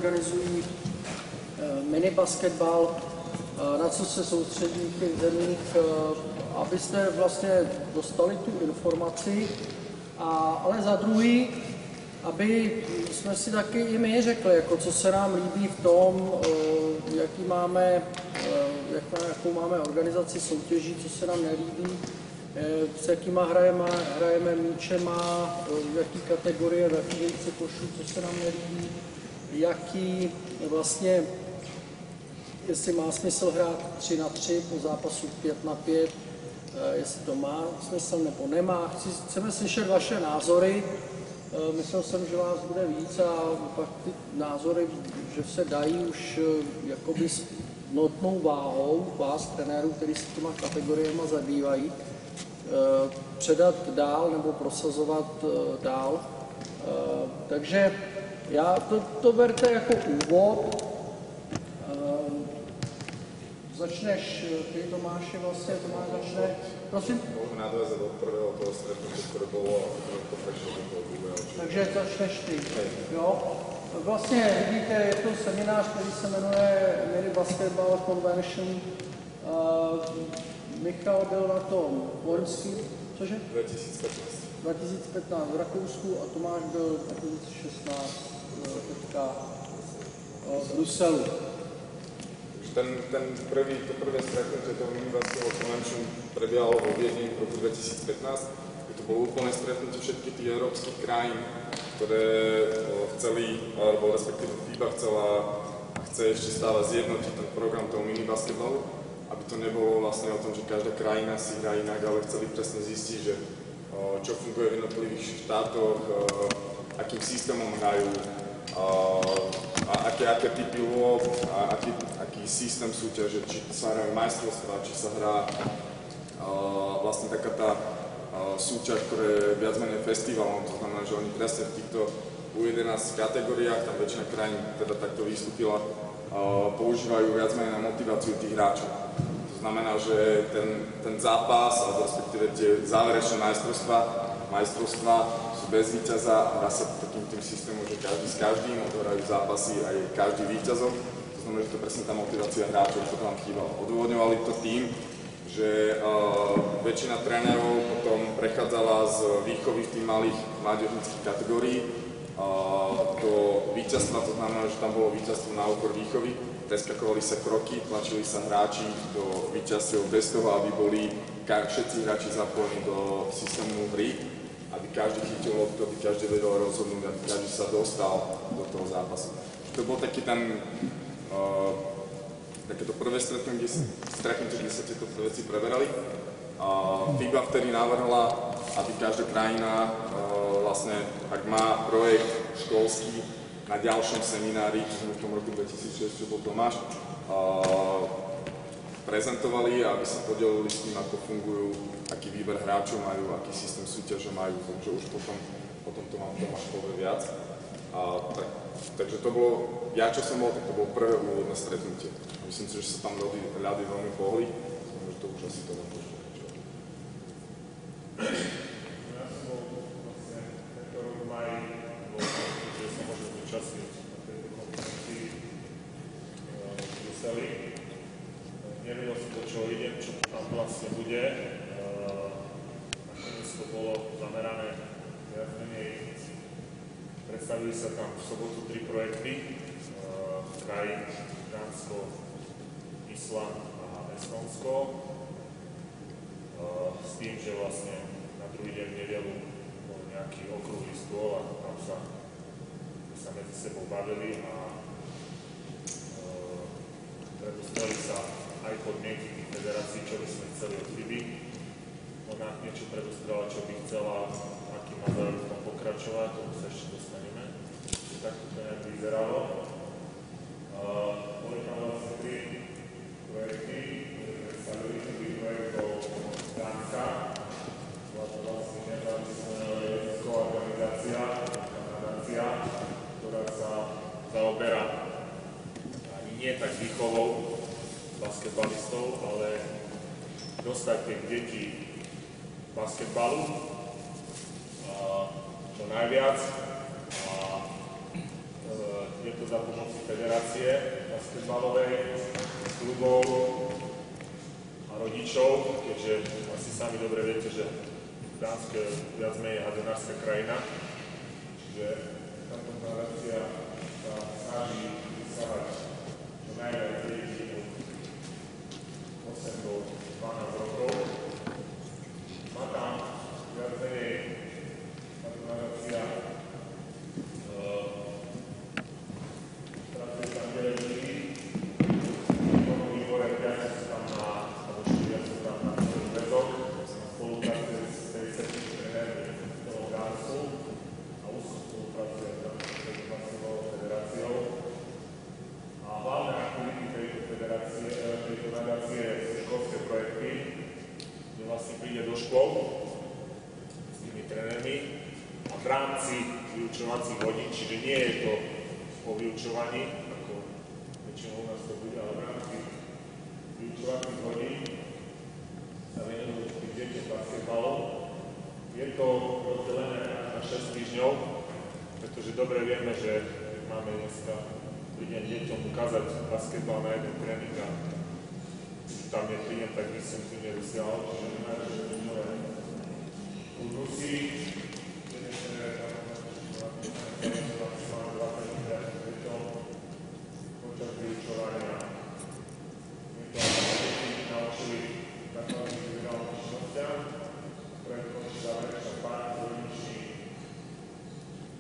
organizují mini basketbal, na co se soustředí v těch zemích, abyste vlastně dostali tu informaci, ale za druhý, aby jsme si taky i my řekli, jako co se nám líbí v tom, jakou máme organizaci soutěží, co se nám nelíbí, s jakýma hrajeme míčema, v jaký kategorie, v jaký vejce košů, co se nám nelíbí, jaký vlastně, jestli má smysl hrát 3-3 po zápasu 5-5, jestli to má smysl nebo nemá. Chceme slyšet vaše názory. Myslel jsem, že vás bude víc a pak ty názory, že se dají už jakoby s notnou váhou vás, trenérů, kteří se těma kategoriemi zabývají, předat dál nebo prosazovat dál. Takže to berte jako úvod. Začneš, ty Tomáši, vlastně, Tomáš začne, prosím? Môžeme nadviazať od prvého toho stretnutia, ktoré bolo pokračovať do toho druhého. Takže začneš ty, jo? Vlastně vidíte, je to seminář, který se jmenuje Mini Basketball Convention. Michal byl na tom loňský, cože? 2015 v Rakousku a Tomáš byl 2016 teďka v Bruselu. To prvé stretnutie toho Mini Basketball Convention prebiehalo vo Viedni v roku 2015. To bolo úplné stretnutie všetkých tých európskych krajín, ktoré chceli, alebo respektíve FIBA chcela a chce ešte stále zjednotiť ten program toho Mini Basketballu, aby to nebolo vlastne o tom, že každá krajina si hrá inak, ale chceli presne zistiť, že čo funguje v jednotlivých štátoch, akým systémom hrajú, a aké typy úloh a aký systém súťaže, či sa hrajú majstrovstvá, či sa hrá vlastne taká tá súťaž, ktorá je viac menej festivalom, to znamená, že oni presne v týchto U11 kategóriách, tam väčšina krajín teda takto vystúpila, používajú viac menej na motiváciu tých hráčov. To znamená, že ten zápas, alebo respektíve tie záverečné majstrovstvá sú bez víťaza a hrá sa takým tým systémom, že každý s každým odhrajú zápasy aj každý víťazom. To znamená, že to je presne tá motivácia hráčov, čo tam chýbalo. Odôvodňovali to tým, že väčšina trénerov potom prechádzala z výchovy v tých malých mládežnických kategórií do víťazstva, to znamená, že tam bolo víťazstvo na úkor výchovy, preskakovali sa kroky, tlačili sa hráči do víťazstiev bez toho, aby boli všetci hráči zapojení do systému hry, aby každý chytil loptu, aby každý vedel rozhodnúť, aby každý sa dostal do toho zápasu. To bol taký ten takéto prvé stretnutie, kde sa tieto veci preberali. FIBA vtedy navrhla, aby každá krajina vlastne, ak má projekt školský na ďalšom seminári, čo sme v tom roku 2006, čo bol Tomáš, prezentovali a aby sa podelili s tým, ako fungujú, aký výber hráčov majú, aký systém súťaže majú, takže už potom to vám Tomáš povie viac. Takže to bolo, ja čo som bol, tak to bolo prvé úvodné stretnutie. Myslím si, že sa tam ľady veľmi pohli, že to už asi to nepôjde. Ja som bol vlastne tento rok v maji, že sa môžem zúčastniť na tejto konferencii v Bruseli. Nevedel som, do čoho idem, čo tam vlastne bude. Nakoniec to bolo zamerané viac menej. Predstavili sa tam v sobotu 3 projekty krajín Dánsko, Island a Estonsko. S tým, že vlastne na druhý deň v nedeľu bol nejaký okrúhly stôl a tam sa medzi sebou bavili a predostreli sa aj podmienky tých federácií, čo by sme chceli od FIBY. Ona niečo predostrela, čo by chcela, aký má záujem v tom pokračovať, tomu sa ešte dostaneme. Čiže takto to nejak vyzeralo. Boli tam vlastne 3 projekty, ktoré predstavili. Prvý projekt bol Dánska, bola to vlastne nezávislá organizácia, nadácia, ktorá sa zaoberá ani nie tak výchovou basketbalistov, ale dostať tie deti basketbalu čo najviac. A je to za pomoci federácie basketbalovej, klubov a rodičov, keďže asi sami dobre viete, že Dánsko je viac menej hadzanárska krajina, čiže táto nadácia sa snaží vysahovať čo najviac detí od 8 do 12 rokov. Má tam viac menej táto nadácia pracuje tam 9 ľudí, v tom výbore 5 sú tam na, alebo 4 sú tam na celý väzok, spolupracuje s 50 trenérmi toho Dánsku a už spolupracuje tam s basketbalovou federáciou. A hlavné aktivity tejto nadácie sú školské projekty, kde vlastne príde do škôl s tými trenérmi a v rámci vyučovacích hodín, čiže nie je to po vyučovaní, ako väčšinou u nás to bude, ale v rámci vyučovacích hodín sa venujú tých deťom basketbalov. Je to rozdelené na 6 týždňov, pretože dobre vieme, že máme dneska prídem deťom ukázať basketbal na jeden tréning a tam neprídem, tak by som tu nevysielal, čiže nemáme, že týždňové kursy. Počas vyučovania je to, aby deti naučili základným vybralným činnostiam, ktoré končí záverečná pár rodičí.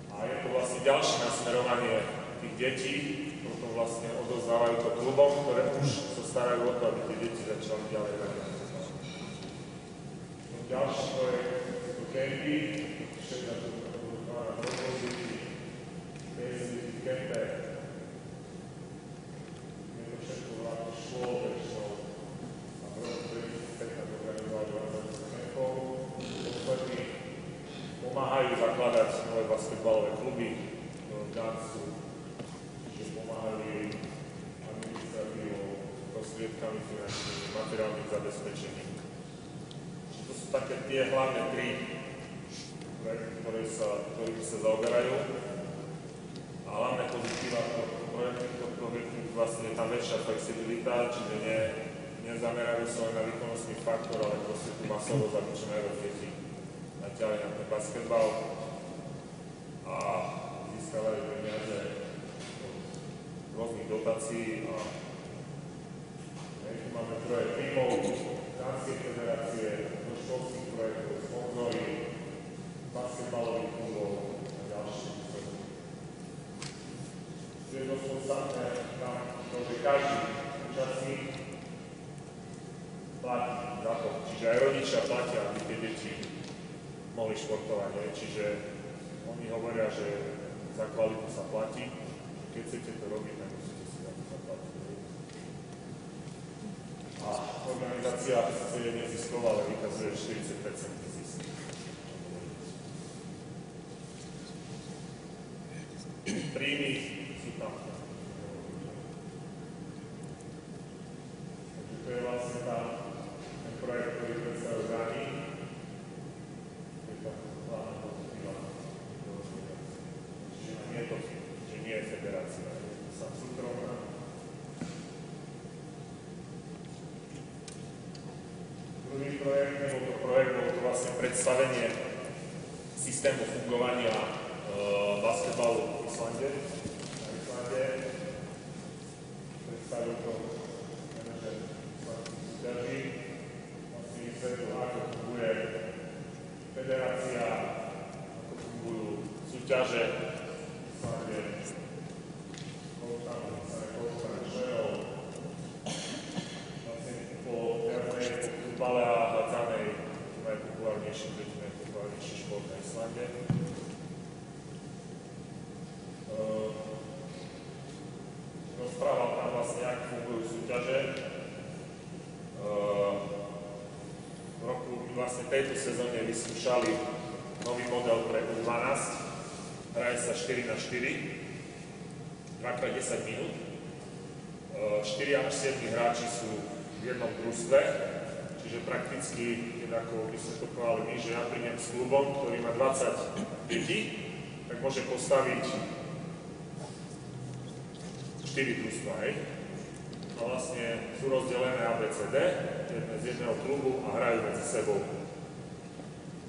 A je to vlastne ďalšie nasmerovanie tých detí, potom vlastne odovzdávajú to klubom, ktoré už sa starajú o to, aby tie deti začali ďalej hrať. Ďalší projekt je to campy, všetko to na propozícii, bezvizity kempe. Je to všetko v rámci škôl, väčšinou a v roku 2015 organizovali 20 kempov. Ostatní pomáhajú zakladať nové basketbalové kluby v Dánsku, čiže pomáhali administratívou, prostriedkami finančnými, materiálnym zabezpečením. To sú také tie hlavné tri projekty, ktorými sa zaoberajú. A hlavné pozitíva tohto projektu vlastne je tam väčšia flexibilita, čiže nezamerajú sa len na výkonnostný faktor, ale proste tú masovosť, aby čo najviac detí natiahli na ten basketbal a získavajú peniaze od rôznych dotácií. A tu máme projekt tímov, Dánskej federácie, do školských projektov, sponzory, basketbalových klubov a ďalšie. Je dosť podstatné tam, že každý účastník platí za to. Čiže aj rodičia platia, aby tie deti mohli športovať. Čiže oni hovoria, že za kvalitu sa platí. Keď chcete to robiť, tak musíte si za to zaplatiť. A organizácia je nezisková, ale vykazuje 40% zisk. Príjmy sú tam. Takže to je vlastne ten projekt, ktorý predstavuje Dáni. Je tam hlavná pozitíva. Čiže nie je to, že nie je federácia, je to sa súkromná. Druhý projekt, bolo to vlastne predstavenie systému fungovania basketbalu v Islande. Na Islande predstavil to manažer islandských súťaží. Vlastne vysvetlil, ako funguje federácia, ako fungujú súťaže v Islande, koľko tam členov. Vlastne po futbale a hádzanej najpopulárnejší šport na Islande. Rozprával tam vlastne, ako fungujú súťaže. V roku vlastne tejto sezóne vyskúšali nový model pre U12. Hraje sa 4x4, 2x10 minút. 4 až 7 hráči sú v jednom družstve, čiže prakticky, ako by sme to povedali my, že ja prídem s klubom, ktorý má 20 detí, tak môže postaviť 4 družstva, hej. A vlastne sú rozdelené ABCD, z jedného klubu a hrajú medzi sebou.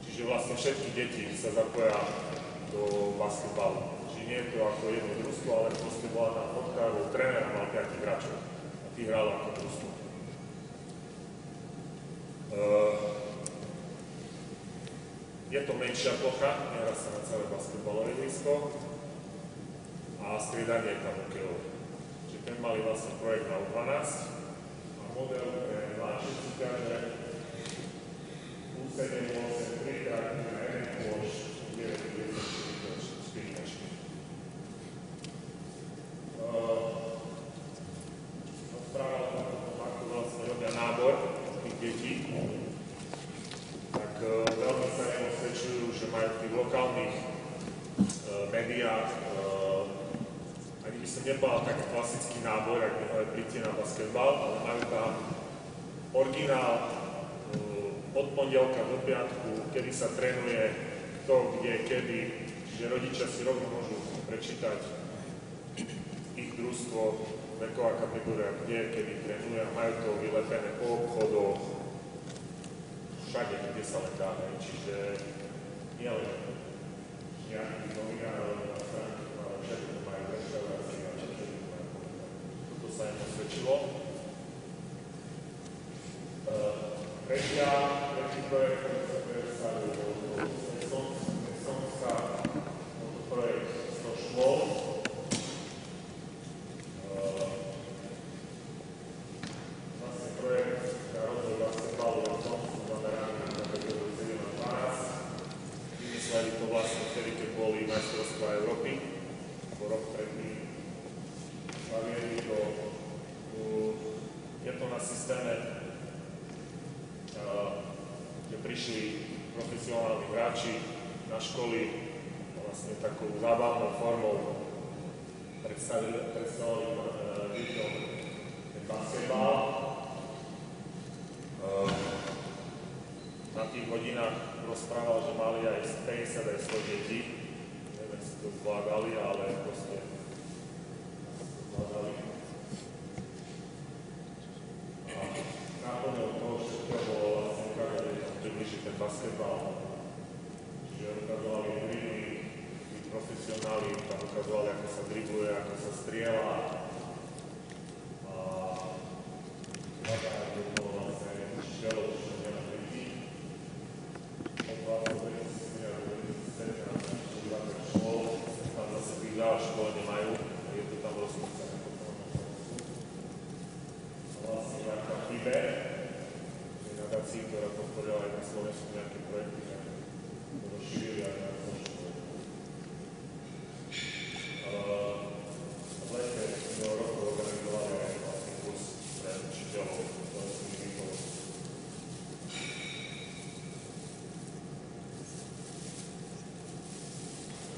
Čiže vlastne všetky deti sa zapoja do basketbalu. Čiže nie je to ako jedno družstvo, ale proste bola tam fotka, bol tréner a mal 5 hráčov. A tí hrali ako družstvo. Je to menšia plocha, nehrá sa na celé basketbalové ihrisko a striedanie je tam hokejové. Čiže ten mali vlastne projekt na U12 a model pre mladšie súťaže U7, U8, 3 krát na 1 kôž, 9, 10, 4 mečky. Rozprával som, ako vlastne robia nábor tých detí, tak veľmi sa neosvedčujú, že majú v tých lokálnych médiách, ani by som nebal tak klasický nábor, ak nemáme príďte na basketbal, ale majú tam originál od pondelka do piatku, kedy sa trénuje, kto, kde, kedy, čiže rodičia si rovno môžu prečítať ich družstvo, veková kategória, kde, kedy trénuje a majú to vylepené po obchodoch, všade, kde sa len dá, čiže nie len nejaký novinár, ale na stránke, ale všetko majú reštaurácie a všetko majú. Toto sa im osvedčilo. Tretí projekt, ktorý sa predstavil, som sa projekt 100 škôl. Vlastne projekt na rozvoj basketbalu je v tom, sú zameraní na kategóriu 7 a 12. Vymysleli to vlastne vtedy, keď boli majstrovstvá Európy, alebo rok predtým. Zaviedli to, je to na systéme, kde prišli profesionálni hráči na školy vlastne takou zábavnou formou predstavili deťom ten basketbal. Na tých hodinách rozprával, že mali aj 50 aj 100 detí. Neviem, si to zvládali, ale proste zvládali. A náplňou toho všetkého bolo vlastne ukázať deťom približiť ten basketbal. Čiže ukazovali dribly, tí profesionáli tam ukazovali, ako sa dribluje, ako sa strieľa. A to bolo vlastne učiteľ, čo nemá detí. Od 2017 do 2017 škôl, tam zase tých veľa škôl nemajú, je to tam rozpúcané. Vlastne nejaká chybe, nadácii, ktorá podporila aj na Slovensku nejaké projekty, tak to rozšírili aj na školu. V lete minulého roku organizovali aj vlastne kurz pre učiteľov slovenských jazykov.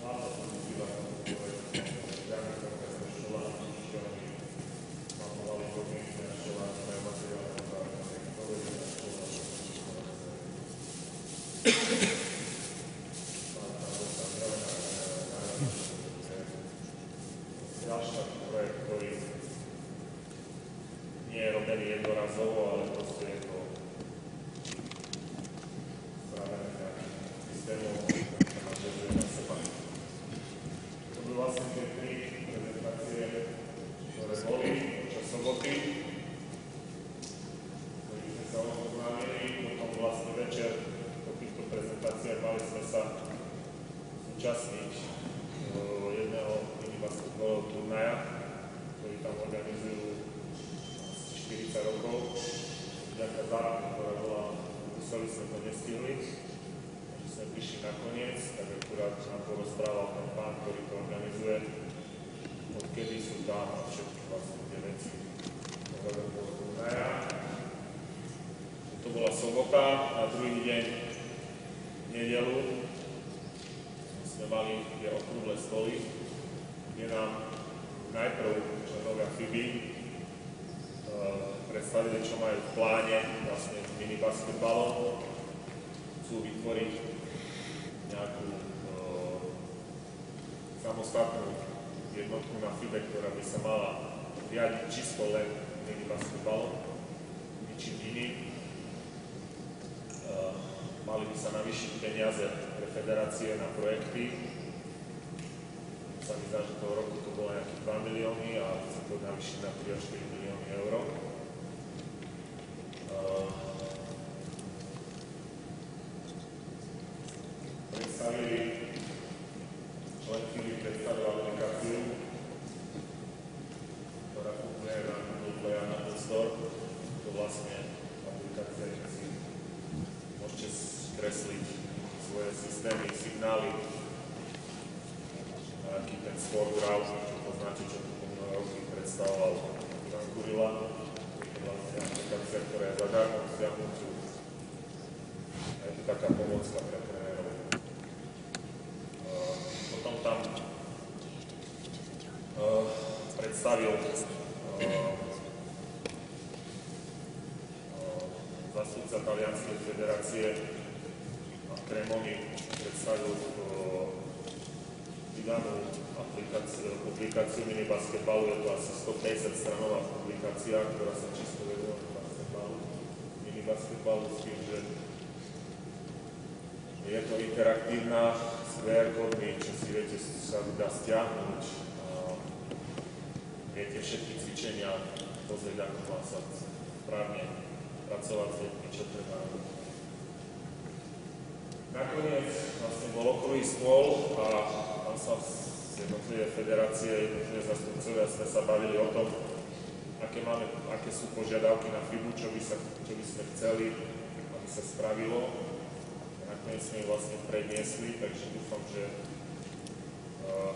Hlavne to vyzýva Janikárska škola, učiteľmi mapovali podmienky na školách, majú materiálne otázky, povedia na školách. Ďalší projekt, ktorý nie je robený jednorazovo, ale proste je to spravené nejakým systémom, ktorý sa nadvezuje na seba. To boli vlastne tie 3 prezentácie, ktoré boli počas soboty, ktorých sme sa oznámili. Potom vlastne večer po týchto prezentáciách mali sme sa zúčastniť jedného minibasketbalového turnaja, ktorý tam organizujú 40 rokov. Vďaka západu, ktorá bola v Bruseli, sme to nestihli, takže sme prišli nakoniec, tak akurát nám porozprával ten pán, ktorý to organizuje, odkedy sú tam všetky vlastne tie veci toho turnaja. To bola sobota a druhý deň v nedeľu sme mali tie okrúhle stoly, kde nám najprv členovia FIBA predstavili, čo majú v pláne vlastne s minibasketbalom. Chcú vytvoriť nejakú samostatnú jednotku na FIBA, ktorá by sa mala riadiť čisto len minibasketbalom, ničím iným. Mali by sa navýšiť peniaze pre federácie na projekty. Sa mi zdá, že toho roku to bolo nejakých 2 milióny a chce to navýšiť na 3 až 4 milióny eur. Len Filip predstavil aplikáciu, ktorá funguje na Google Play a na Apple Store. To vlastne aplikácia, kde si môžete skresliť svoje systémy, signály, aký ten sport hral, čo poznáte, čo tu po mnohé roky predstavoval Ivan Kurila. Je to vlastne aplikácia, ktorá je zadarmo k stiahnutiu. A je to taká pomocka pre trénerov. Potom tam predstavil zástupca Talianskej federácie a Cremoni predstavil vydanú publikáciu minibasketbalu. Je to asi 150-stranová publikácia, ktorá sa čisto venuje minibasketbalu s tým, že je to interaktívna s QR kódmi, čo si viete, sa dá stiahnuť. Viete všetky cvičenia, pozrieť, ako má sa správne pracovať s deťmi, čo treba. Nakoniec vlastne bol okolý stôl a tam sa jednotlivé federácie, jednotlivé zastupcovia sme sa bavili o tom, aké sú požiadavky na FIBU, čo by sme chceli, aby sa spravilo. Nakoniec sme ich vlastne predniesli, takže dúfam, že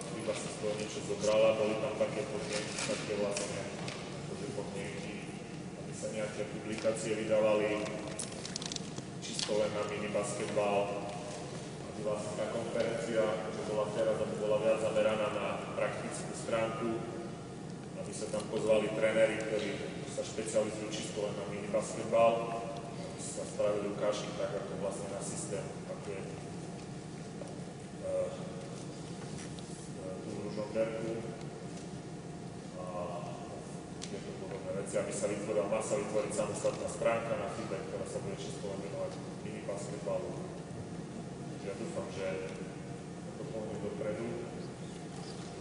FIBA si z toho niečo zobrala. Boli tam také podmienky, aby sa nejaké publikácie vydávali čisto len na minibasketbal, aby vlastne tá konferencia, čo bola teraz, aby bola viac zameraná na praktickú stránku, aby sa tam pozvali tréneri, ktorí sa špecializujú čisto len na minibasketbal, aby sa spravili ukážky tak, ako vlastne na systém, ako je tu v Ružomberku a tieto podobné veci, aby sa má sa vytvoriť samostatná stránka na FIBE, ktorá sa bude čisto len venovať minibasketbalu. Ja dúfam, že to pohne dopredu.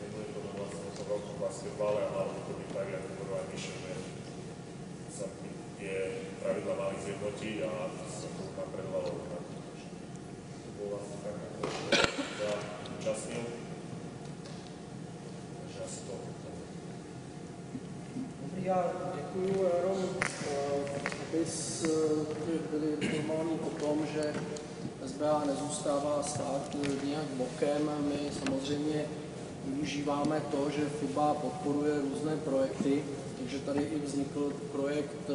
Nebude to vlastne o tom veľkom basketbale a malo by to byť tak, ako povedal aj Mišo, že sa tie pravidla mali zjednotiť a sa to napredovalo. To bolo vlastne tak, ako ja účastnil. Takže asi to. Dobrý, já děkuju, jenom abys byli informovaní o tom, že SBA nezůstává stát nějak bokem. My samozřejmě využíváme to, že FIBA podporuje různé projekty, takže tady i vznikl projekt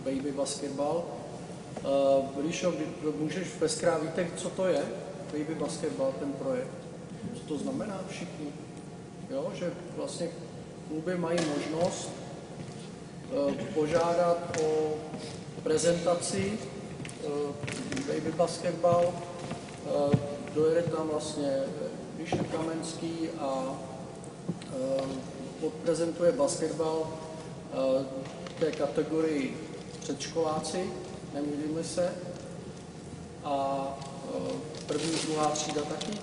Baby Basketball. Ríšo, můžeš ve zkrátce, co to je Baby Basketball, ten projekt? Co to znamená všichni? Jo, že vlastně kluby mají možnost požádat o prezentaci Baby Basketball. Dojede tam vlastně Ríša Kamenský a odprezentuje basketbal té kategorii předškoláci, nemýlím se, a první, druhá třída taky?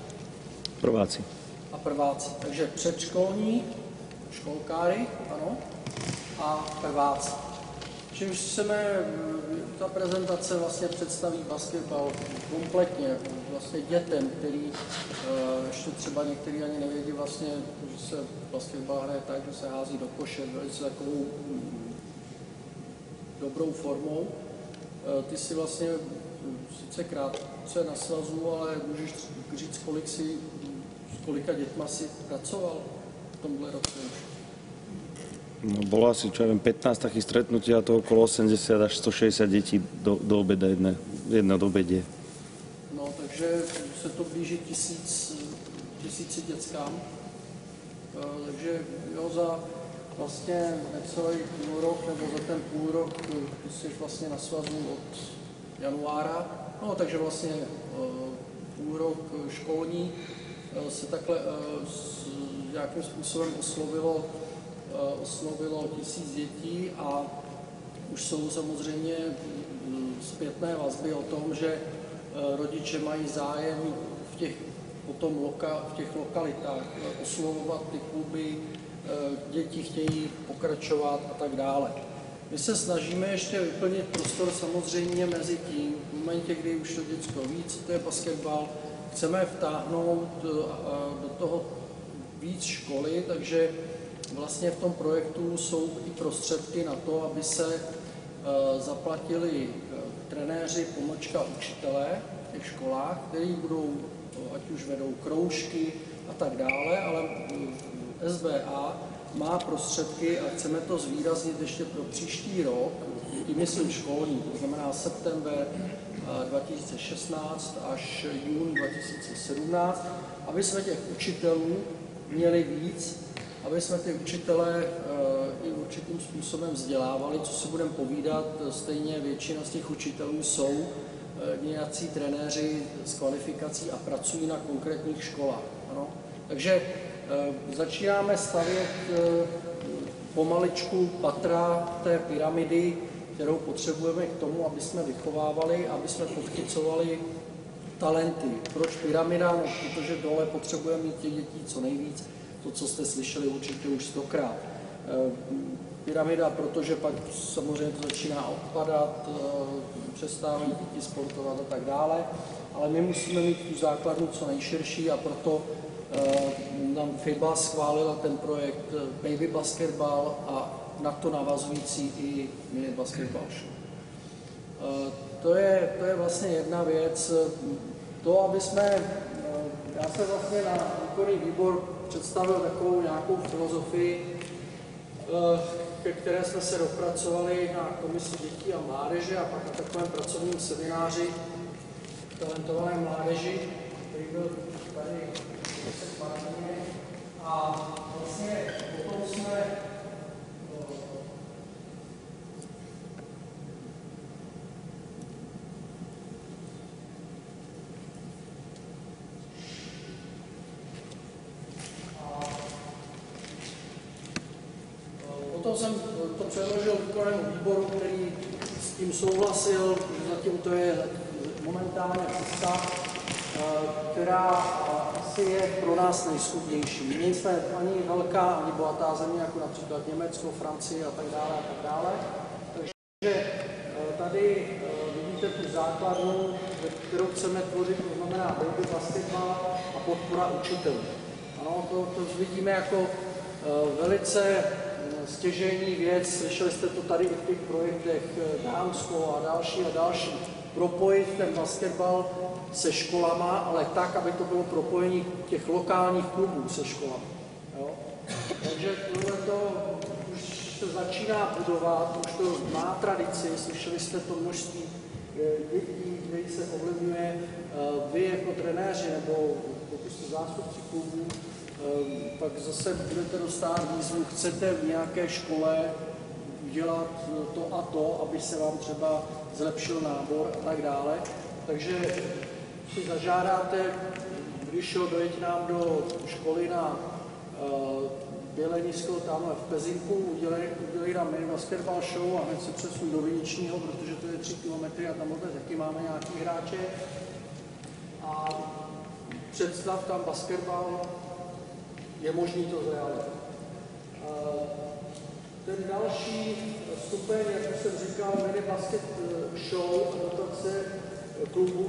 Prváci. A prváci. Takže předškolní, školkáry, ano, a prváci. Čímž chceme, ta prezentace vlastně představí basketbal kompletně, vlastně dětem, který ještě třeba někteří ani nevědí vlastně, že se basketbal hraje tak, že se hází do koše velice takovou dobrou formou. Ty si vlastně sice krátce na svazu, ale můžeš říct, s kolika dětma si pracoval v tomhle roce už? No, bolo asi, čo ja viem, 15 takých stretnutí a to okolo 80 až 160 detí do obeda, jedno do obedie. No, takže se to blíží tisíci dětskám. Takže jo, za vlastně necelý půl rok, nebo za ten půl rok, ty jsi vlastně na svazu od januára, no, takže vlastně půl rok školní se takhle nějakým způsobem oslovilo oslovilo 1000 dětí a už jsou samozřejmě zpětné vazby o tom, že rodiče mají zájem v těch lokalitách oslovovat ty kluby, děti chtějí pokračovat a tak dále. My se snažíme ještě vyplnit prostor samozřejmě mezi tím, v momentě, kdy už to děcko ví, co to je basketbal, chceme vtáhnout do toho víc školy, takže vlastně v tom projektu jsou i prostředky na to, aby se zaplatili trenéři, pomlčka učitelé v těch školách, kteří budou, ať už vedou kroužky a tak dále, ale SBA má prostředky a chceme to zvýraznit ještě pro příští rok, tím myslím školní, to znamená september 2016 až jún 2017, aby jsme těch učitelů měli víc, aby jsme ty učitele i určitým způsobem vzdělávali, co si budeme povídat, stejně většina z těch učitelů jsou nějací trenéři s kvalifikací a pracují na konkrétních školách. Ano? Takže začínáme stavět pomaličku patra té pyramidy, kterou potřebujeme k tomu, aby jsme vychovávali, aby jsme podchycovali talenty. Proč pyramida? No, protože dole potřebujeme mít těch dětí co nejvíc, to, co jste slyšeli určitě už 100krát. Pyramida, protože pak samozřejmě to začíná odpadat, přestávají děti sportovat a tak dále, ale my musíme mít tu základnu co nejširší a proto nám FIBA schválila ten projekt Baby Basketball a na to navazující i mini basketball show. To je vlastně jedna věc. To, aby já jsem vlastně na výkonný výbor představil takovou nějakou filozofii, ke které jsme se dopracovali na komisi dětí a mládeže a pak na takovém pracovním semináři talentované mládeži, který byl tady v Martině. A vlastně potom jsme Potom jsem to předložil výkonnému výboru, který s tím souhlasil, zatím to je momentálně cesta, která asi je pro nás nejschudnější. Nejsme ani velká, ani bohatá země, jako například Německo, Francie a tak dále a tak dále. Takže tady vidíte tu základnu, kterou chceme tvořit, to znamená baby basketball a podpora učitelů. Ano, to vidíme jako velice stěžejní věc, slyšeli jste to tady i v těch projektech Dánsko a další, propojit ten basketbal se školama, ale tak, aby to bylo propojení těch lokálních klubů se školami. Jo? Takže tohleto už se začíná budovat, už to má tradici, slyšeli jste to množství dětí, který se ovlivňuje, vy jako trenéři nebo pokud jste zástupci klubů, pak zase budete dostat výzvu, chcete v nějaké škole udělat to a to, aby se vám třeba zlepšil nábor a tak dále. Takže si zažádáte, když dojeďte nám do školy na Bělenisko, tamhle v Pezinku, udělají nám mini basketball show a hned se přesun do Viničního, protože to je 3 kilometry a tam taky máme nějaký hráče. A představ tam basketball, je možný to zrealizovat. Ten další stupeň, jak jsem říkal, mini basket show a dotace klubů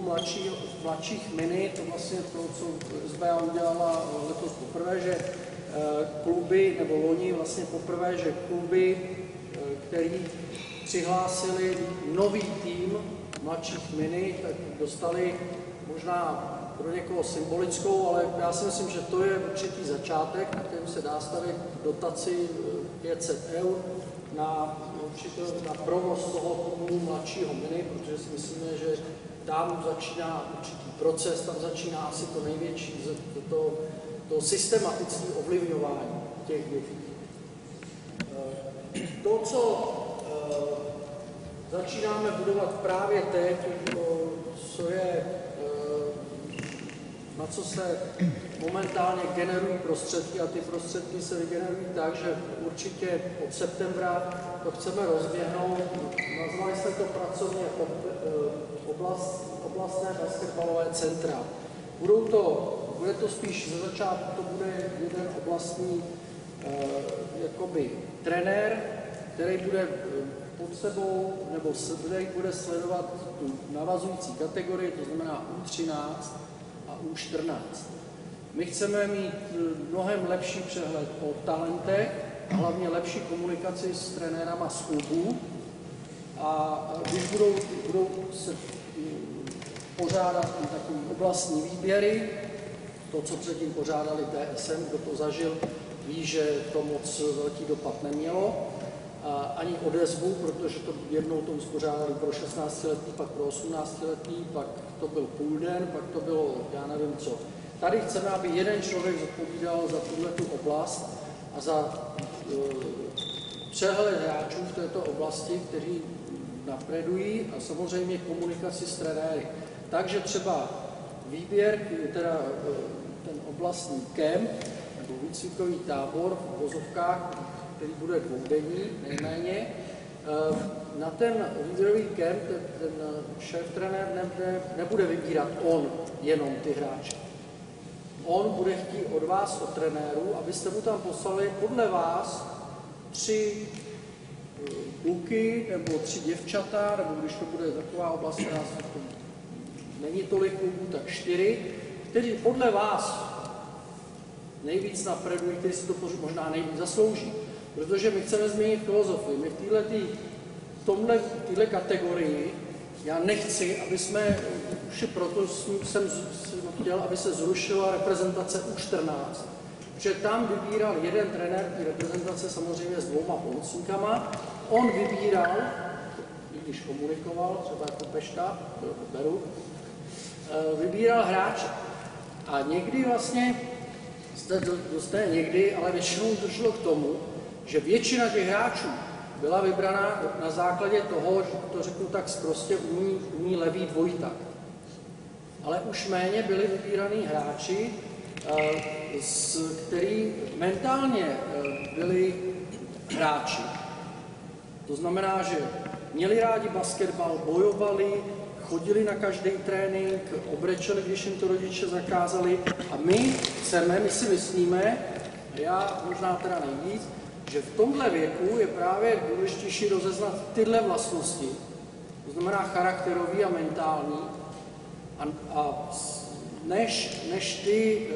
mladších mini, to vlastně to, co SBA udělala letos poprvé, že kluby, nebo loni vlastně poprvé, že kluby, který přihlásili nový tým mladších mini, tak dostali možná pro někoho symbolickou, ale já si myslím, že to je určitý začátek, na kterém se dá stavit dotaci 500 € na provoz toho klubu mladšího mini, protože si myslíme, že tam začíná určitý proces, tam začíná asi to největší, to systematické ovlivňování těch dětí. To, co začínáme budovat právě teď, co je, na co se momentálně generují prostředky a ty prostředky se vygenerují tak, že určitě od septembra to chceme rozběhnout. Nazvali jsme to pracovně oblastné basketbalové centra. Bude to spíš ze začátku, to bude jeden oblastní jakoby trenér, který bude pod sebou, nebo který bude sledovat tu navazující kategorii, to znamená U13 a U14. My chceme mít mnohem lepší přehled o talentech a hlavně lepší komunikaci s trenérama z klubů. A když budou se pořádat takové oblastní výběry, to, co předtím pořádali TSM, kdo to zažil, ví, že to moc velký dopad nemělo, ani odezvu, protože to jednou to uspořádali pro 16letý, pak pro 18letý, pak to byl půl den, pak to bylo, já nevím co. Tady chceme, aby jeden člověk zodpovídal za tu oblast a za přehled hráčů v této oblasti, kteří napredují a samozřejmě komunikaci s trenéry. Takže třeba výběr, teda ten oblastní kemp nebo výcvikový tábor v vozovkách, který bude dvoudenní nejméně, na ten výběrový kemp ten šéf-trenér nebude vybírat on jenom ty hráče. On bude chtít od vás, od trenérů, abyste mu tam poslali podle vás 3 kluky nebo 3 děvčata, nebo když to bude taková oblast, která se to není tolik kluků, tak 4, kteří podle vás nejvíc napredují, kteří si to možná nejvíc zaslouží. Protože my chceme změnit filozofii. My v téhle kategorii já nechci, aby jsme, už proto jsem chtěl, aby se zrušila reprezentace U14, protože tam vybíral jeden trenér té reprezentace samozřejmě s 2 pomocníkama. On vybíral, i když komunikoval, třeba jako Pešta, beru, vybíral hráče. A někdy vlastně, někdy, ale většinou došlo k tomu, že většina těch hráčů byla vybraná na základě toho, že to řeknu tak sprostě, umí levý dvojtak. Ale už méně byli vybíraní hráči, který mentálně byli hráči. To znamená, že měli rádi basketbal, bojovali, chodili na každý trénink, obrečeli, když jim to rodiče zakázali. A my si myslíme, já možná teda nejvíc, že v tomhle věku je právě důležitější rozeznat tyhle vlastnosti, to znamená charakterový a mentální, než ty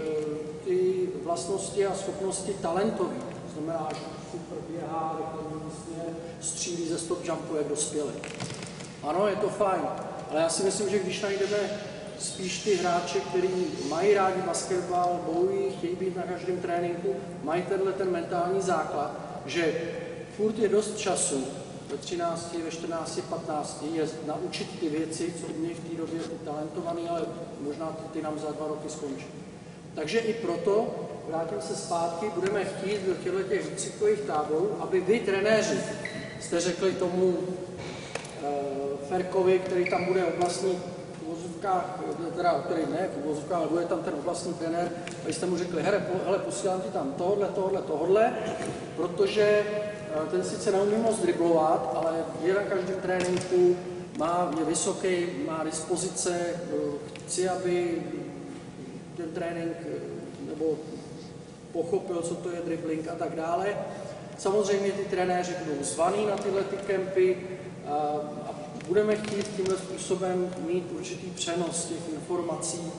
vlastnosti a schopnosti talentový. To znamená, že super běhá, střílí ze stop jumpu jak dospělý. Ano, je to fajn, ale já si myslím, že když najdeme spíš ty hráče, kteří mají rádi basketbal, bojují, chtějí být na každém tréninku, mají ten mentální základ, že furt je dost času ve 13, ve 14, 15 je naučit ty věci, co umějí v té době ty talentovaný, ale možná ty nám za 2 roky skončí. Takže i proto, vrátím se zpátky, budeme chtít do těchto výcvikových táborů, aby vy, trenéři, jste řekli tomu Ferkovi, který tam bude oblastní v uvozovkách, teda který ne v uvozovkách, ale bude tam ten oblastní trenér, a jste mu řekli, hele, posílám ti tam tohle, protože ten sice neumí moc driblovat, ale je na každém tréninku, je vysoký, má dispozice, chci, aby ten trénink nebo pochopil, co to je dribbling a tak dále. Samozřejmě ty trenéři budou zvaný na tyhle ty kempy a budeme chtít tímhle způsobem mít určitý přenos těch informací,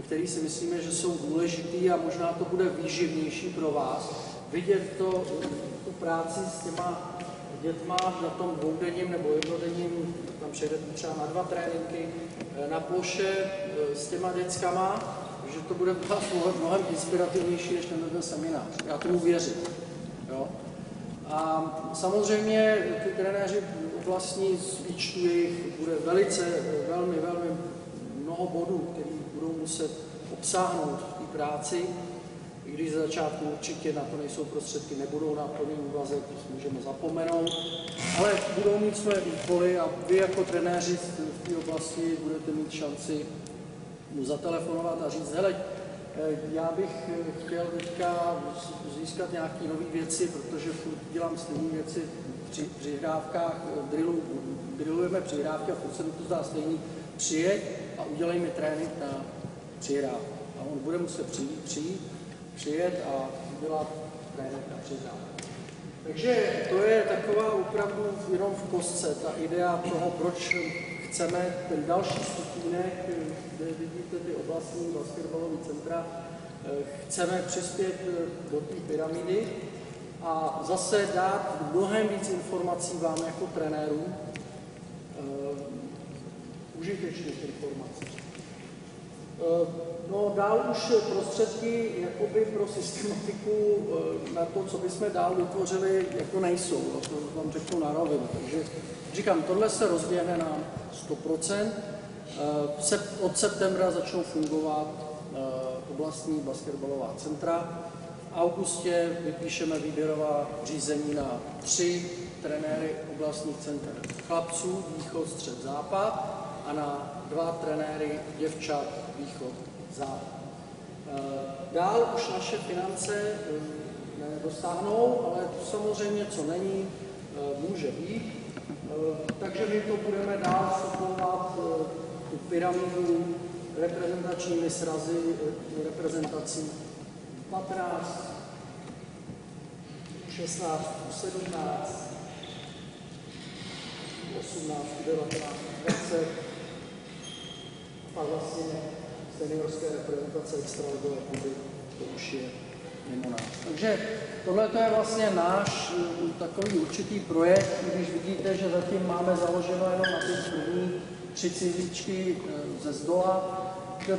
které si myslíme, že jsou důležitý a možná to bude výživnější pro vás. Vidět tu práci s těma dětma na tom dvoudenním nebo jednodenním, tam přejdete třeba na 2 tréninky, na ploše s těma dětskama, že to bude mnohem inspirativnější než ten seminář. Já tomu věřím. Jo? A samozřejmě ty trenéři vlastní z výčtu jejich bude velmi mnoho bodů, které budou muset obsáhnout v té práci, i když za začátku určitě na to nejsou prostředky, nebudou na plný úvazek, to můžeme zapomenout, ale budou mít své úkoly a vy jako trenéři v té oblasti budete mít šanci mu zatelefonovat a říct, hele, Já bych chtěl teďka získat nějaké nové věci, protože furt dělám stejné věci při přihrávkách, drillujeme přihrávky a furt se mi to zdá stejný. Přijeď a udělej mi trénink na přihrávku. A on bude muset přijet a udělat trénink na přihrávku. Takže to je taková opravdu jenom v kostce, ta idea toho, proč chceme ten další stupínek, kde vidíte ty oblastní basketbalové centra, chceme přispět do té pyramidy a zase dát mnohem víc informací vám jako trenérům, užitečných informací. No dál už prostředky jakoby pro systematiku na to, co bychom dál vytvořili, jako nejsou, to vám řeknu na rovinu. Takže říkám, tohle se rozběhne na 100%. Od septembra začnou fungovat oblastní basketbalová centra. V augustě vypíšeme výběrová řízení na 3 trenéry oblastních center chlapců, východ, střed, západ a na 2 trenéry děvčat, východ, západ. Dál už naše finance nedosáhnou, ale samozřejmě, co není, může být. Takže my to budeme dál suplovat tu pyramidu reprezentačními srazy, reprezentací 15, 16, 17, 18, 19, 20, a vlastně seniorské reprezentace extraligové kluby, to už je mimo nás. Takže tohle je vlastně náš takový určitý projekt, když vidíte, že zatím máme založeno jenom na ty první 3 cizíčky ze zdola,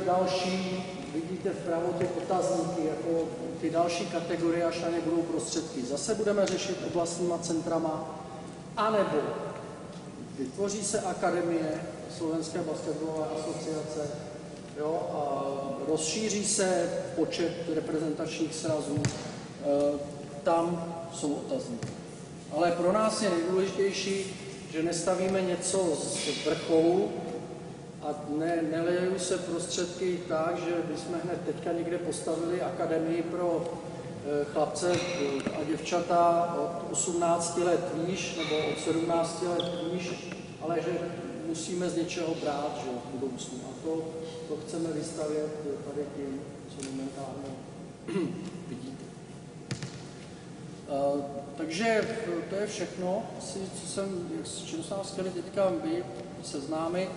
další, vidíte vpravo ty otazníky, jako ty další kategorie, až na ně budou prostředky. Zase budeme řešit oblastníma centrama, anebo vytvoří se akademie Slovenské basketbalové asociace, jo, a rozšíří se počet reprezentačních srazů, tam jsou otazníky. Ale pro nás je nejdůležitější, že nestavíme něco z vrcholu a nelejí se prostředky tak, že bychom hned teďka někde postavili akademii pro chlapce a děvčata od 18 let výš nebo od 17 let výš, ale že musíme z něčeho brát, že v budoucnu. A to chceme vystavět tady tím, co momentálně vidíte. Takže to je všechno, asi, s čím jsme vás chtěli teďka vy seznámit.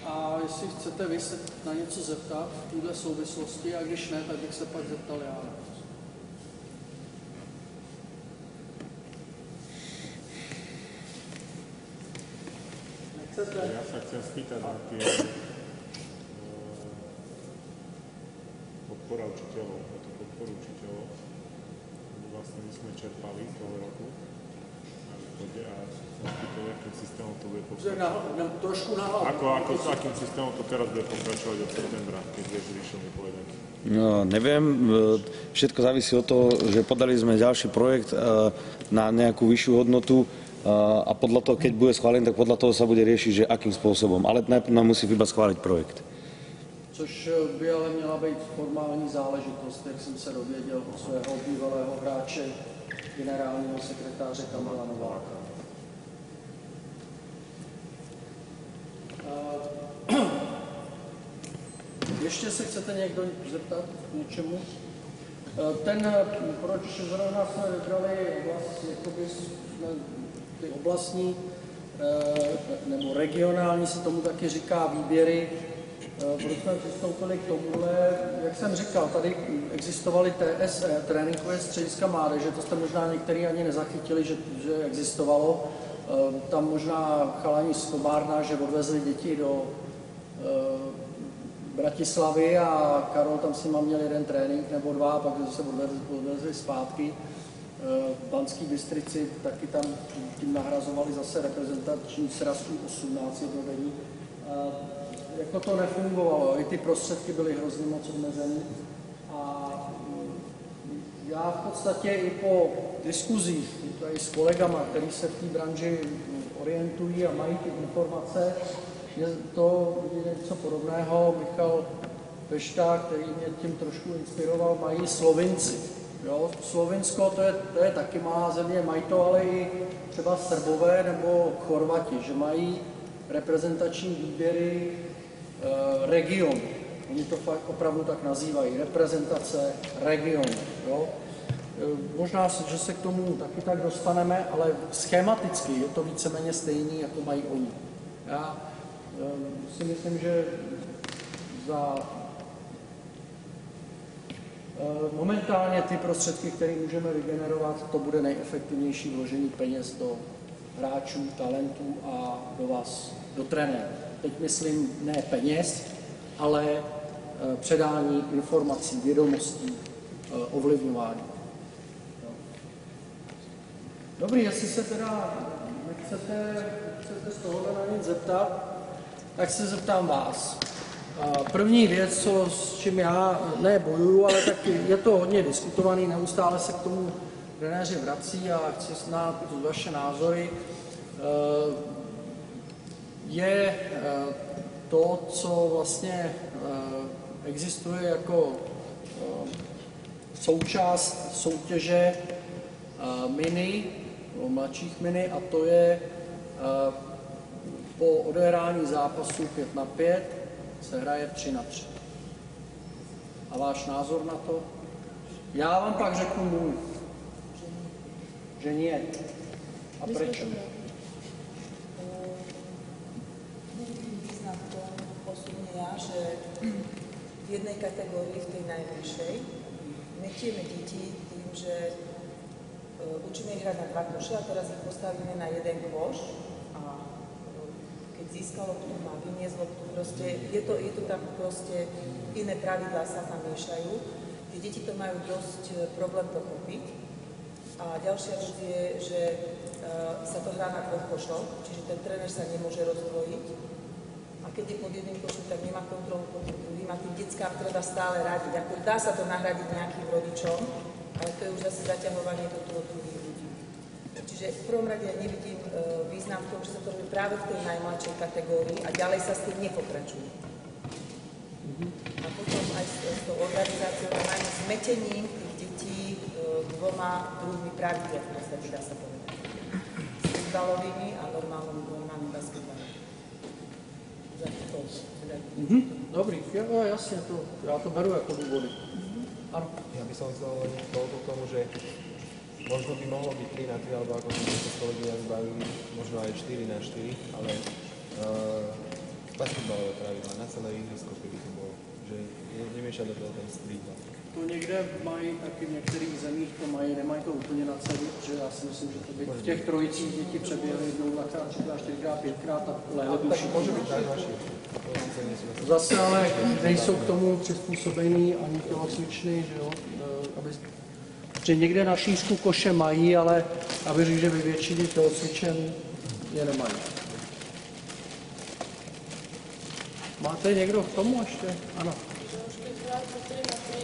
A jestli chcete vy se na něco zeptat v této souvislosti, a když ne, tak bych se pak zeptal já. Ja sa chcem spýtať na tie podpora učiteľov, na tú podporu učiteľov. Vlastne my sme čerpali toho roku a chcem spýtať, akým systémom to bude pokračovať. Trošku na hlavu. Akým systémom to teraz bude pokračovať od septembra, keď vieš vyšiel mi povedať? No, neviem, všetko závisí od toho, že podali sme ďalší projekt na nejakú vyššiu hodnotu a podľa toho, keď bude schválený, tak podľa toho sa bude riešiť, že akým spôsobom. Ale najprv nám musí iba schváliť projekt. Což by ale měla být formální záležitost, jak jsem se dověděl od svého bývalého hráče, generálního sekretáře Kamila Nováka. Ještě se chcete někdo zeptat k něčemu? Proč zrovna jsme vybrali ty oblastní nebo regionální, se tomu taky říká, výběry, proč jsme přistoupili k tomuhle. Jak jsem říkal, tady existovaly TSE, tréninkové střediska mládeže, to jste možná některý ani nezachytili, že existovalo. Tam možná chalani z Komárna, že odvezli děti do Bratislavy a Karol tam s nima měl 1 trénink nebo 2, pak se odvezli zpátky. V Banské Bystrici taky tam tím nahrazovali zase reprezentační sraz 18 jednodenní. Jako to nefungovalo, i ty prostředky byly hrozně moc omezený. A já v podstatě i po diskuzích tady s kolegama, kteří se v té branži orientují a mají ty informace, je to něco podobného. Michal Pešta, který mě tím trošku inspiroval, mají Slovinci. Jo? Slovinsko to je taky malá země, mají to ale i třeba Srbové nebo Chorvati, že mají reprezentační výběry regionu. Oni to fakt opravdu tak nazývají, reprezentace regionu. Jo? Možná, že se k tomu taky tak dostaneme, ale schematicky je to víceméně stejný, jako mají oni. Já si myslím, že momentálně ty prostředky, které můžeme vygenerovat, to bude nejefektivnější vložení peněz do hráčů, talentů a do vás, do trenérů. Teď myslím ne peněz, ale předání informací, vědomostí, ovlivňování. Dobrý, jestli se teda nechcete z tohohle na nic zeptat, tak se zeptám vás. První věc, s čím já bojuju, ale tak je to hodně diskutovaný, neustále se k tomu trenéři vrací a chci znát vaše názory, je to, co vlastně existuje jako součást soutěže mini, mladších mini, a to je po odehrání zápasu 5-5 se hraje 3-3. A váš názor na to? Já vám pak řeknu můj. Že nie. A prečo? Nevidím význam v tom osobne ja, že v jednej kategórii, v tej najmenšej, metieme deti tým, že učíme ich hrať na 2 koše a teraz ich postavíme na 1 koš a keď získalo loptu, má vyniesť loptu, proste je to tam proste iné pravidlá sa tam miešajú. Tí deti to majú dosť problém pochopiť. A ďalšia vec je, že sa to hrá na 2 košoch, čiže ten tréner sa nemôže rozdvojiť. A keď je pod jedným košom, tak nemá kontrolu pod tým druhým a tým deckám treba stále radiť. Ako dá sa to nahradiť nejakým rodičom, ale to je už zase zaťahovanie do toho druhých ľudí. Čiže v prvom rade ja nevidím význam v tom, že sa to robí práve v tej najmladšej kategórii a ďalej sa s tým nepokračuje. A potom aj s tou organizáciou, najmä s metením tých detí 2 druhými pravidiel, v podstate dá sa povedať. S futbalovými a normálnymi basketbalami. Dobrý, jasne, ja to beru ako dôvody. Áno. Ja by som chcel len toľko k tomu, že možno by mohlo byť 3-3, alebo ako sme sa s kolegyňami bavili, možno aj 4-4, ale basketbalové pravidla na celé ihrisko, keby to bolo, že nemiešať do toho ten street. To někde mají taky v některých zemích, to mají, nemají to úplně na celý, protože já si myslím, že to by v těch trojicích děti přeběhly 2x, 3x, 4x, 5x a lehly duší. Môže byť aj vaši. Zase ale nejsou k tomu přizpůsobení ani tělocvičny, že jo, že někde na šířku koše mají, ale aby řekl, že ve většině tělocvičen je nemají. Máte někdo k tomu ještě? Ano.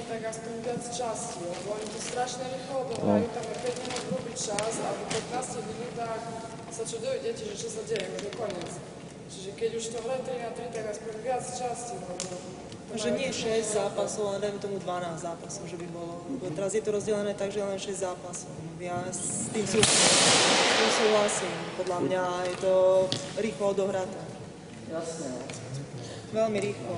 Tak aspoň viac časti, lebo oni to strašne rýchlo dohrajú, tam je 5 minút hrubý čas a po 15 minútach sa čudujú deti, že čo sa deje, už je koniec. Čiže keď už to hrajú 3-3, tak aspoň viac časti. Že nie 6 zápasov, ale dajme tomu 12 zápasov, že by bolo. Lebo teraz je to rozdelené tak, že len 6 zápasov. Ja s tým súhlasím. Podľa mňa je to rýchlo odohraté. Jasne. Veľmi rýchlo.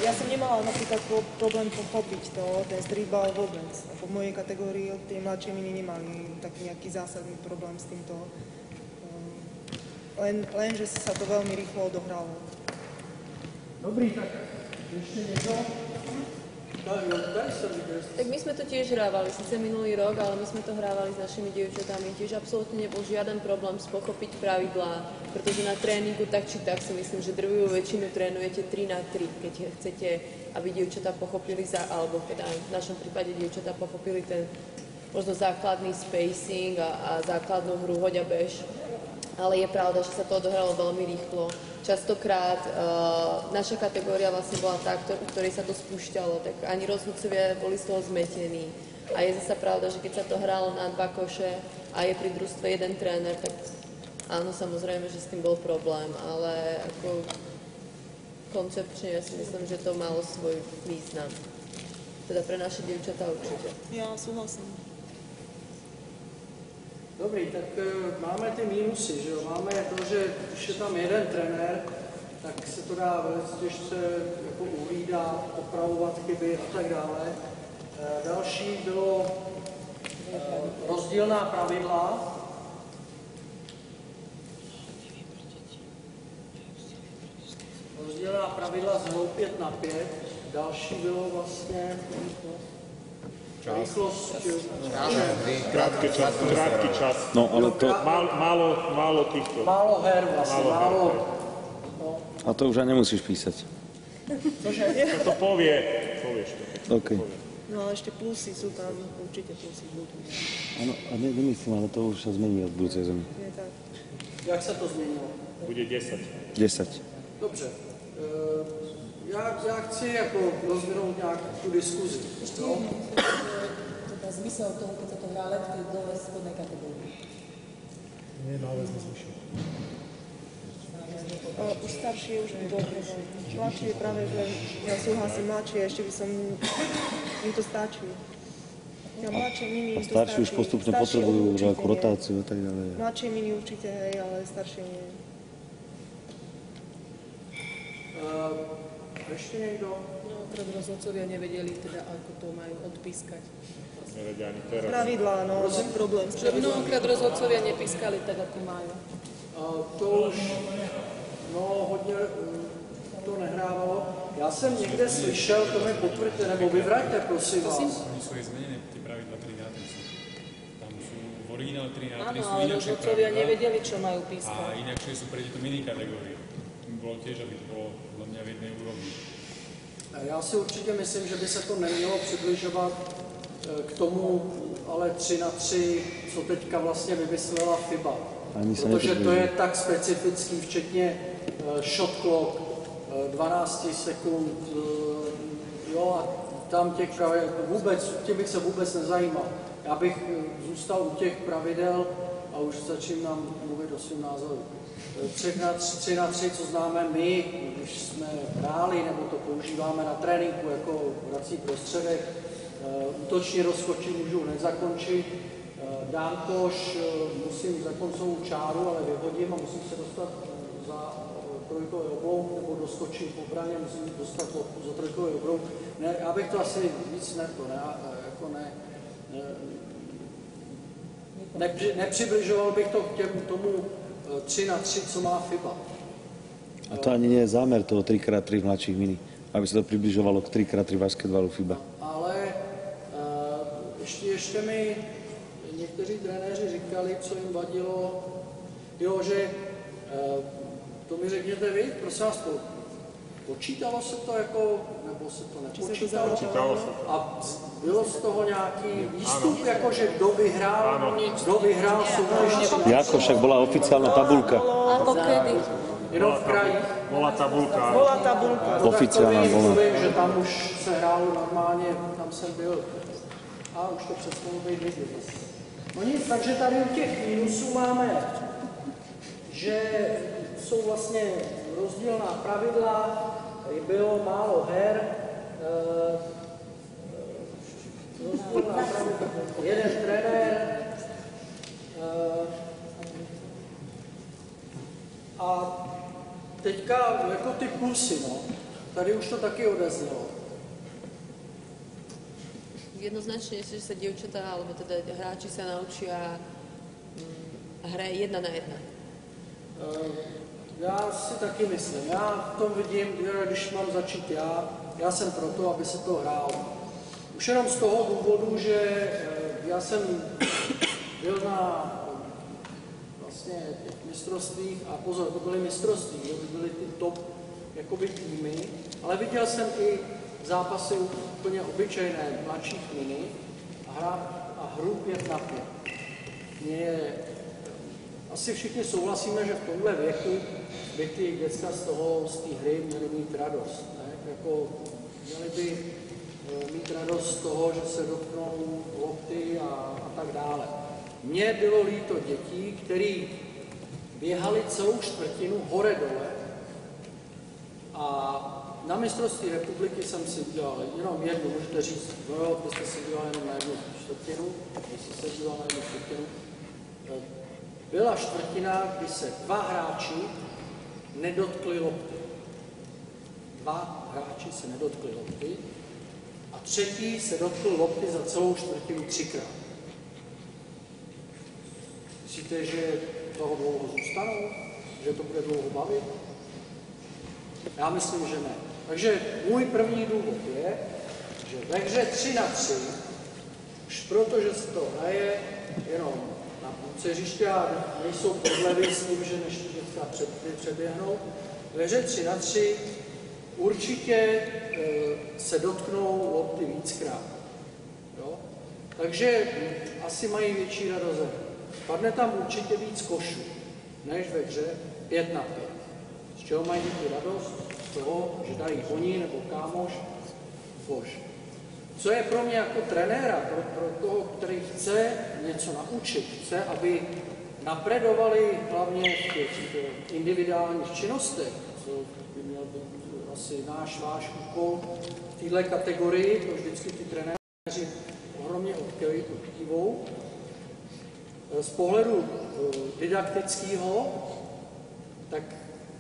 Ja som nemala napríklad problém pochopiť to, ten streetball vôbec. V mojej kategórii tie mladšie mini nemali taký nejaký zásadný problém s týmto. Len že sa to veľmi rýchlo odohralo. Dobrý, tak ešte niekto? Tak my sme to tiež hrávali, síce minulý rok, ale my sme to hrávali s našimi dievčatami. Tiež absolútne nebol žiaden problém spochopiť pravidlá, pretože na tréningu tak či tak si myslím, že drvivú väčšinu trénujete 3-3, keď chcete, aby dievčatá pochopili, alebo teda v našom prípade dievčatá pochopili ten možno základný spacing a základnú hru hoď a bež. Ale je pravda, že sa to odohralo veľmi rýchlo. Častokrát naša kategória vlastne bola tá, u ktorej sa to spúšťalo, tak ani rozhodcovia boli z toho zmetení. A je zasa pravda, že keď sa to hralo na 2 koše a je pri družstve jeden tréner, tak áno, samozrejme, že s tým bol problém, ale ako koncepčne, ja si myslím, že to malo svoj význam. Teda pre naše dievčatá určite. Ja súhlasím. Dobrý, tak máme ty mínusy, že jo? Máme to, že když je tam jeden trenér, tak se to dá velice těžce jako uhlídat, opravovat chyby a tak dále. Další bylo rozdílná pravidla. Rozdílná pravidla z hrou 5 na 5. Další bylo vlastně rychlost. Krátky čas. No, ale to... Málo týchto. Málo her vlastně, málo. A to už aj nemusíš písať. To povieš to. OK. No ale ešte plusy sú tam, určite plusy budú. Áno, a nemyslím, ale to už sa zmení od budúcej zemi. Je tak. Jak se to změnilo? Bude 10. 10. Dobře. Já chci jako rozvinout nějak tu diskuzi. Ešte jedno, teda zmysel toho, keď sa to hrá letky dole v spodnej kategórii. Nie náväzne zvyšok. Už staršie už by bolo treba. Mladšie je práve, že ja súhlasím, mladšie ešte by som, im to stačí. Ja mladšie mini im to stačí. Starší už postupne potrebujú nejakú rotáciu a tak ďalej. Mladšie mini určite, hej, ale staršie nie. Ešte niekto? No, okrát rozhodcovia nevedeli teda, ako to majú odpískať. Nevedia ani teraz. Pravidlá, no, mám problém s Že pravidlami. mnohokrát rozhodcovia nepískali tak, ako majú. To už hodně to nehrávalo. Já jsem někde slyšel, to mi potvrďte, nebo vyvraťte, prosím vás. Oni sú aj zmenené, tie pravidla 3 na 3 sú. Tam sú v originále 3 na 3 Áno, sú ale inakšie rozhodcovia pravidlá nevedeli, čo majú a pískať. inakšie sú pre tieto mini kategórie. Bolo tiež, aby to bolo podľa mňa v jednej úrovni. Já si určitě myslím, že by se to nemělo přibližovat k tomu, ale 3 na 3, co teďka vlastně vymyslela FIBA. Protože to je tak specifický, včetně shot clock, 12 sekund, jo, a tam těch pravidel těch bych se vůbec nezajímal. Já bych zůstal u těch pravidel a už začínám mluvit o svým názoru. 3 na 3, co známe my, když jsme hráli, nebo to používáme na tréninku jako vrací prostředek, útočný rozskočí můžu hned zakončit, dám koš, musím za koncovou čáru, ale vyhodím a musím se dostat za trojkový oblouk, nebo doskočím po braně, musím dostat za trojkový oblouk. Ne, já bych to asi víc nepřibližoval bych to k tomu 3 na 3, co má FIBA. A to ani nie je zámer toho 3x3 v mladších mini, aby sa to približovalo k 3x3 basketbalu FIBA. Ale ještě mi někteří trenéři říkali, co jim vadilo, jo, že to mi řekněte vy, prosím vás, počítalo se to jako, nebo se to nepočítalo? A bylo z toho nějaký výstup, jako že kdo vyhrál soutěž? Jako však bola oficiálna tabulka. Ako kedy? Jenom v krajích. Bola tabulka. Oficiálna bola. Že tam už se hrálo normálně, tam jsem byl. A už to přestalo být vidět. No nic, takže tady u těch minusů máme, že jsou vlastně rozdílná pravidla, bylo málo her, rozdílná pravidla, jeden trenér a teďka jako ty plusy, no, tady už to taky odeznělo. Jednoznačne, že sa dievčatá, alebo teda hráči sa naučia hraje 1 na 1. Já si taky myslím. Já v tom vidím, když mám začít já jsem proto, aby se to hrálo. Už jenom z toho důvodu, že já jsem byl na vlastně mistrovstvích, a pozor, to byly mistrovství, to byly ty top jakoby týmy, ale viděl jsem i zápasy úplně obyčejné, mladších mini a hru 5 na 5. Asi všichni souhlasíme, že v tomhle věku by ty děcka z té hry měly mít radost. Ne? Jako, měly by mít radost z toho, že se dotknou lopty a tak dále. Mně bylo líto dětí, který běhali celou čtvrtinu hore dole A na mistrovství republiky jsem si udělal jenom jednu, můžete říct, no jo, vy jste si udělal jenom na jednu čtvrtinu, jestli se udělal na jednu čtvrtinu. Byla čtvrtina, kdy se dva hráči nedotkli lopty. Dva hráči se nedotkli lopty a třetí se dotkl lopty za celou čtvrtinu 3krát. Myslíte, že toho dlouho zůstanou? Že to bude dlouho bavit? Já myslím, že ne. Takže můj první důvod je, že ve hře 3-3, už protože se to hraje jenom na půlce hřiště a nejsou prodlevy s tím, že než děcka předběhnou, ve hře 3-3 určitě se dotknou lopty víckrát. Jo? Takže asi mají větší radost. Padne tam určitě víc košů, než ve hře 5-5. Z čeho mají děti radost? Z toho, že dají oni nebo kámoš koš. Co je pro mě jako trenéra, pro toho, který chce něco naučit, chce, aby napredovali hlavně v těch individuálních činnostech, co by měl být asi váš úkol v této kategorii, to vždycky ty trenéři ohromně odkývou. Z pohledu didaktického, tak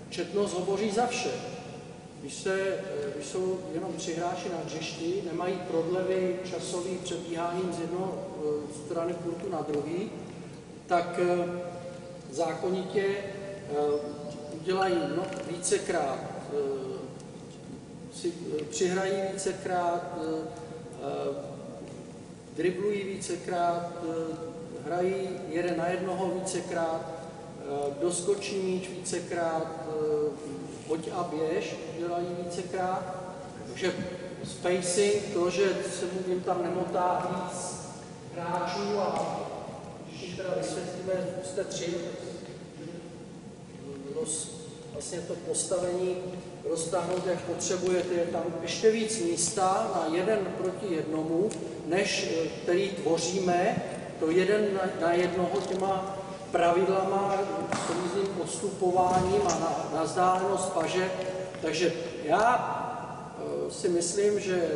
četnost hovoří za vše. Když jsou jenom 3 hráči na hřišti, nemají prodlevy časový přebíháním z jedné strany kurtu na druhý, tak zákonitě udělají vícekrát, si přihrají vícekrát, driblují vícekrát, hrají 1 na 1 vícekrát, doskočí míč vícekrát, hoď a běž, dělají vícekrát. Takže spacing, to, že se mu jim tam nemotá víc hráčů a když teda vysvětlíme, jste 3, vlastně to postavení roztáhnout, jak potřebujete, je tam ještě víc místa na 1 proti 1, než který tvoříme, to 1 na 1 těma pravidlama, různým postupováním a na vzdálenost paže. Takže já si myslím, že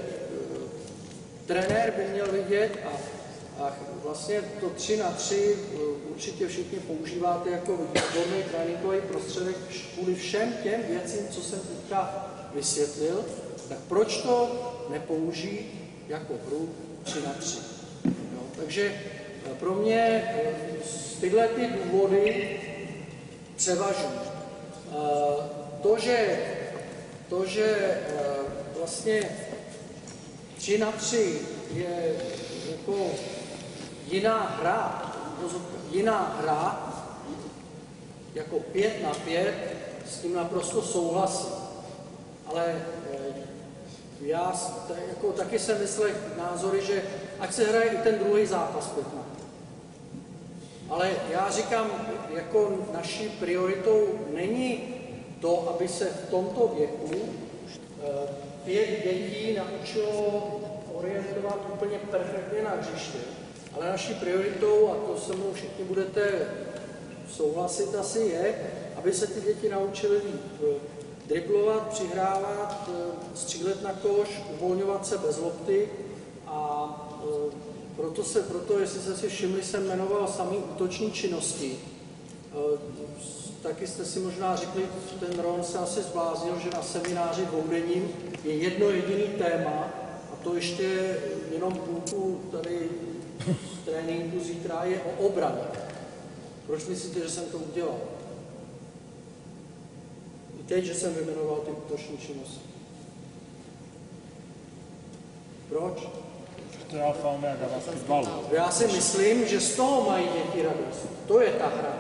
trenér by měl vidět a vlastně to 3-3 určitě všichni používáte jako výborný tréninkový prostředek kvůli všem těm věcím, co jsem teďka vysvětlil, tak proč to nepoužít jako hru 3-3? Jo, takže pro mě tyhle ty důvody převažují. To, že vlastně 3-3 je jako jiná hra, jako 5-5, s tím naprosto souhlasím. Ale já jako taky jsem myslel názory, že ať se hraje i ten druhý zápas 5-5. Ale já říkám, jako naší prioritou není to, aby se v tomto věku 5 dětí naučilo orientovat úplně perfektně na hřiště, ale naší prioritou, a to se mnou všichni budete souhlasit asi, je, aby se ty děti naučily driblovat, přihrávat, střílet na koš, uvolňovat se bez lopty a proto, jestli jste si všimli, jsem jmenoval samý útoční činnosti. Taky jste si možná řekli, ten Ron se asi zbláznil, že na semináři dvoudenním je jedno jediný téma a to ještě jenom půlku tady z tréninku zítra je o obraně. Proč myslíte, že jsem to udělal? I teď, že jsem vyjmenoval ty útoční činnosti. Proč? To je alfa omega basketbalu. Já si myslím, že z toho mají děti radost. To je ta hra.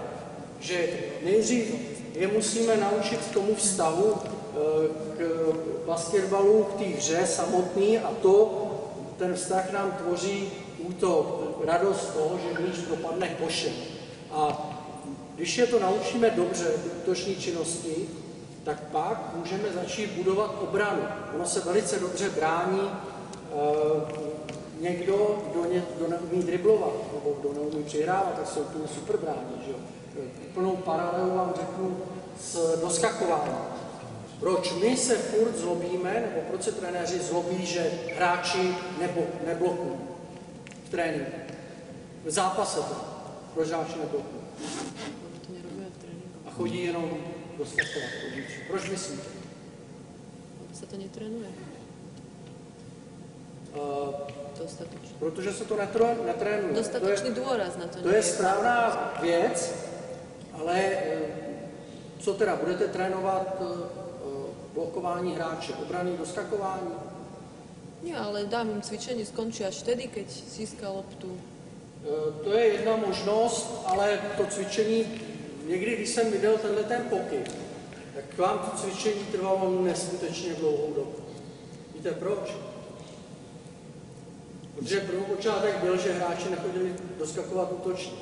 Že nejdřív je musíme naučit k tomu vztahu k basketbalu, k té hře samotný a ten vztah nám tvoří útok, radost toho, že míč dopadne košem. A když je to naučíme dobře, ty útoční činnosti, tak pak můžeme začít budovat obranu. Ono se velice dobře brání někdo, kdo neumí driblovat, nebo kdo neumí přihrávat, tak se úplně super brání, že jo. Plnou paralelu vám řeknu s doskakováním. Proč my se furt zlobíme, nebo proč se trenéři zlobí, že hráči neblokují v tréninku? V zápase to. Proč hráči neblokují? A chodí jenom doskakovat. Proč myslíte? Se to netrénuje. Dostatočně. Protože se to netrénuje. Dostatočný důraz na to. To je správná věc, ale co teda, budete trénovat blokování hráče, obrany, doskakování? Nie, ale dám im cvičenie skončí až vtedy, keď získa loptu. To je jedna možnost, ale to cvičení, někdy, když jsem viděl tenhle ten pokyn, tak vám to cvičení trvalo neskutečně dlouhou dobu. Víte proč? Protože prvopočátek byl, že hráči nechodili doskakovat útočně.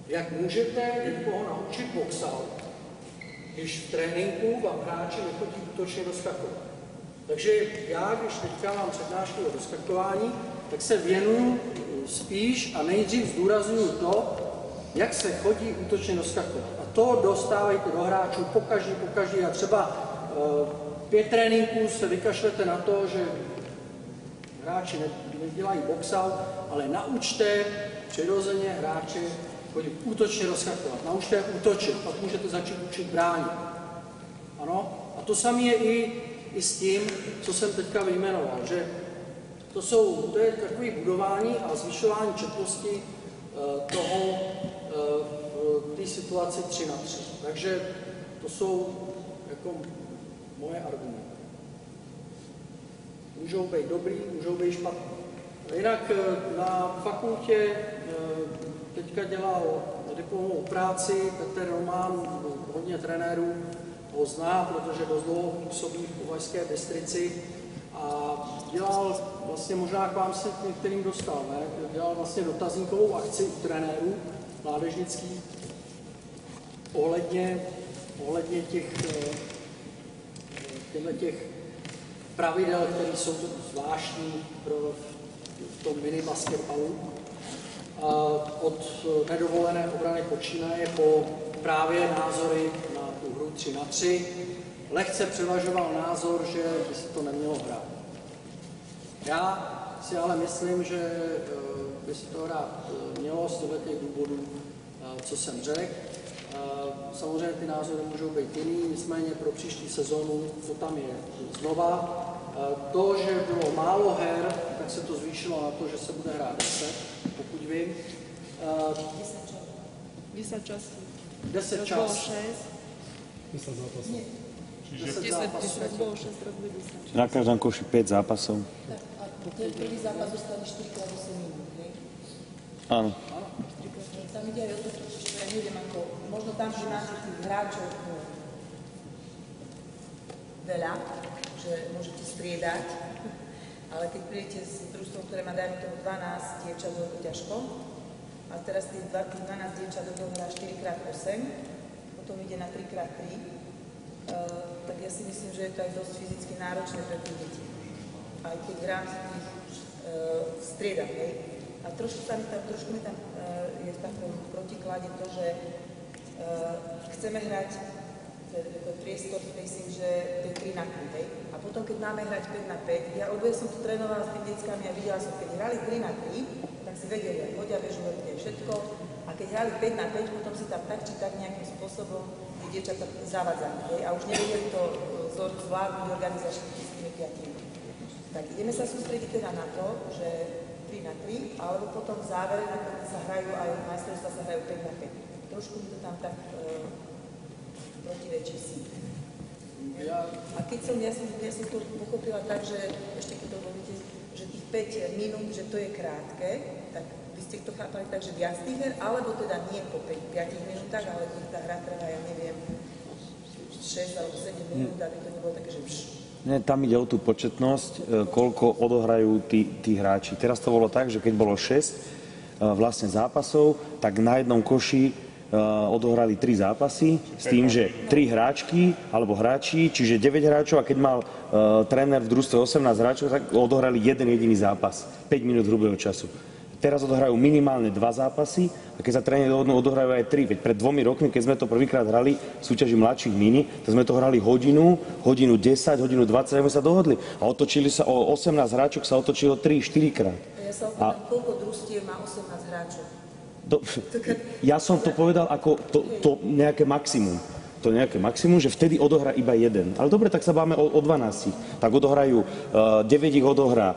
Jak můžete někoho naučit boxout, když v tréninku vám hráči nechodí útočně doskakovat? Takže já, když teďka mám přednášky o doskakování, tak se věnuju spíš a nejdřív zdůraznuju to, jak se chodí útočně doskakovat. A to dostávajte do hráčů pokaždý a třeba 5 tréninků se vykašlete na to, že hráči nedělají boxout, ale naučte přirozeně hráče chodit útočně rozskakovat. Naučte je útočit, pak můžete začít učit bránit. Ano? A to samé je i s tím, co jsem teďka vyjmenoval, že to je takové budování a zvyšování četnosti toho v té situaci 3 na 3. Takže to jsou jako moje argumenty. Můžou být dobrý, můžou být špatný. Jinak na fakultě teďka dělal diplomovou práci Petr Román, hodně trenérů ho zná, protože dost dlouho působí v Považské Bystrici a dělal vlastně, možná k vám se k některým dostal, ne? Dělal vlastně dotazníkovou akci u trenérů mládežnických ohledně těch pravidel, které jsou zvláštní v tom minibasketbalu. Od nedovolené obrany počínaje po právě názory na tu hru 3 na 3. Lehce převažoval názor, že by se to nemělo hrát. Já si ale myslím, že by se to hrát mělo z těch důvodů, co jsem řekl. Samozřejmě ty názory můžou být jiný, nicméně pro příští sezónu to tam je znova. To, že bylo málo her, tak se to zvýšilo na to, že se bude hrát 10, pokud vím. 10 časů. 10 časů. 10 zápasov. Čiže 10 bolo 6, teraz bude 10. Na každom koši 5 zápasov. Tak, a ten prvý zápas dostane 4x8 minút, hej? Áno. Tam ide aj o to, že ja neviem, ako, možno tam, že máte tých hráčov veľa, že môžete striedať, ale keď prídete s družstvom, ktoré má, dajme tomu 12 dievčat, bude to ťažko. A teraz tých 12 dievčat dohrá 4x8, potom ide na 3x3, tak ja si myslím, že je to aj dosť fyzicky náročné pre tých detí. Aj keď v rámci tých striedam, hej. A trošku mi tam je v takom protiklade to, že chceme hrať priestor, myslím, že to je 3 na 3, hej. A potom, keď máme hrať 5 na 5, ja som tu trénovala s tými deckami a videla som, keď hrali 3 na 3, tak si vedeli aj hodia, bežu, všetko. A keď hrali 5 na 5, potom si tam tak či tak nejakým spôsobom tie dievčatá zavadzali, hej. A už nevedeli to zvládnuť organizačne s tými 5. Tak ideme sa sústrediť teda na to, že 3 na 3, alebo potom v závere sa hrajú aj majstrovstvá sa hrajú 5 na 5. Trošku mi to tam tak protirečí si. A keď ja som to pochopila tak, že ešte keď to hovoríte, že tých 5 minút, že to je krátke, tak vy ste to chápali tak, že viac tých her, alebo teda nie po 5 minútach, ale keď tá hra trvá, ja neviem, 6 alebo 7 minút, aby to nebolo také, že Nie, tam ide o tú početnosť, koľko odohrajú tí hráči. Teraz to bolo tak, že keď bolo 6 vlastne zápasov, tak na jednom koši odohrali 3 zápasy s tým, že 3 hráčky alebo hráči, čiže 9 hráčov, a keď mal tréner v družstve 18 hráčov, tak odohrali jeden jediný zápas, 5 minút hrubého času. teraz odohrajú minimálne 2 zápasy a keď sa tréneri dohodnú, odohrajú aj 3. Veď pred 2 rokmi, keď sme to prvýkrát hrali v súťaži mladších mini, tak sme to hrali hodinu 10, hodinu 20, sme sa dohodli. A otočili sa, o 18 hráčok sa otočilo 3-4 krát. Ja sa opýtam, koľko družstiev má 18 hráčov? Ja som to povedal ako to nejaké maximum. To nejaké maximum, že vtedy odohrá iba jeden. Ale dobre, tak sa báme o 12. Tak odohrajú, 9 ich odohrá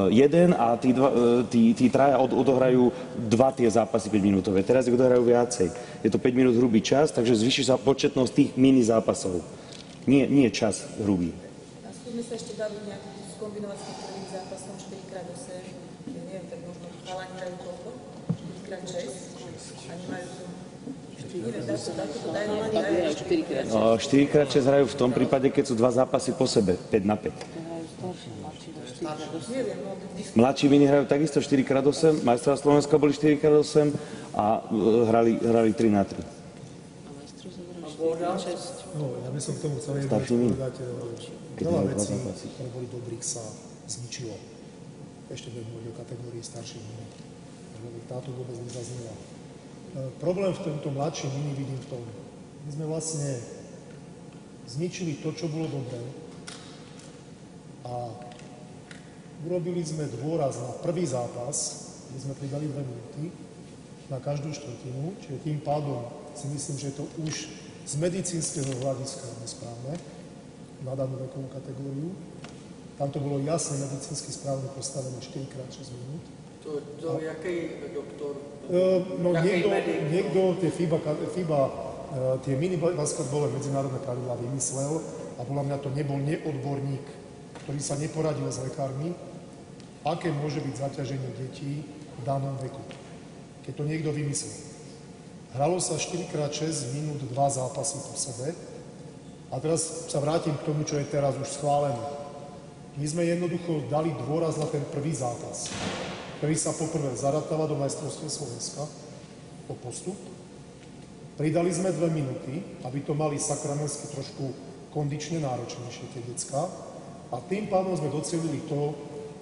jeden a tí traja odohrajú 2 tie zápasy 5-minútové. Teraz ich odohrajú viacej. Je to 5 minút hrubý čas, takže zvýši sa početnosť tých mini zápasov. Nie čas hrubý. A skúsme sa ešte baviť nejaký skombinovať s tým prvým zápasom 4x8. Ja neviem, tak možno chalani hrajú koľko? 4x6? A nemajú tu... Neviem, dá to dajú 4x6 hrajú v tom prípade, keď sú 2 zápasy po sebe, 5-5. Mladší mini hrajú takisto 4x8, majstrova Slovenska boli 4x8 a hrali 3x3. No, ja by som k tomu chcel povedať, veľa vecí, ktoré boli dobrých, sa zničilo. Ešte budem hovoriť o kategórii starších mini. Táto vôbec nezaznela. Problém v tomto mladším mini vidím v tom. My sme vlastne zničili to, čo bolo dobré a urobili sme dôraz na prvý zápas, kde sme pridali 2 minúty na každú štvrtinu, čiže tým pádom si myslím, že to už z medicínskeho hľadiska nesprávne na danú vekovú kategóriu. Tam to bolo jasne medicínsky správne postavené 4x6 minút. To jaký doktor? No niekto tie FIBA tie mini-basketballové medzinárodné pravidlá vymyslel a podľa mňa to nebol neodborník, ktorý sa neporadil s lekármi, aké môže byť zaťaženie detí v danom veku. Keď to niekto vymyslel. Hralo sa 4x6 minút 2 zápasy po sebe a teraz sa vrátim k tomu, čo je teraz už schválené. My sme jednoducho dali dôraz na ten prvý zápas, ktorý sa poprvé zaratáva do majstrovstiev Slovenska po postup. Pridali sme 2 minúty, aby to mali sakramensky trošku kondične náročnejšie tie decká. A tým pádom sme docielili to,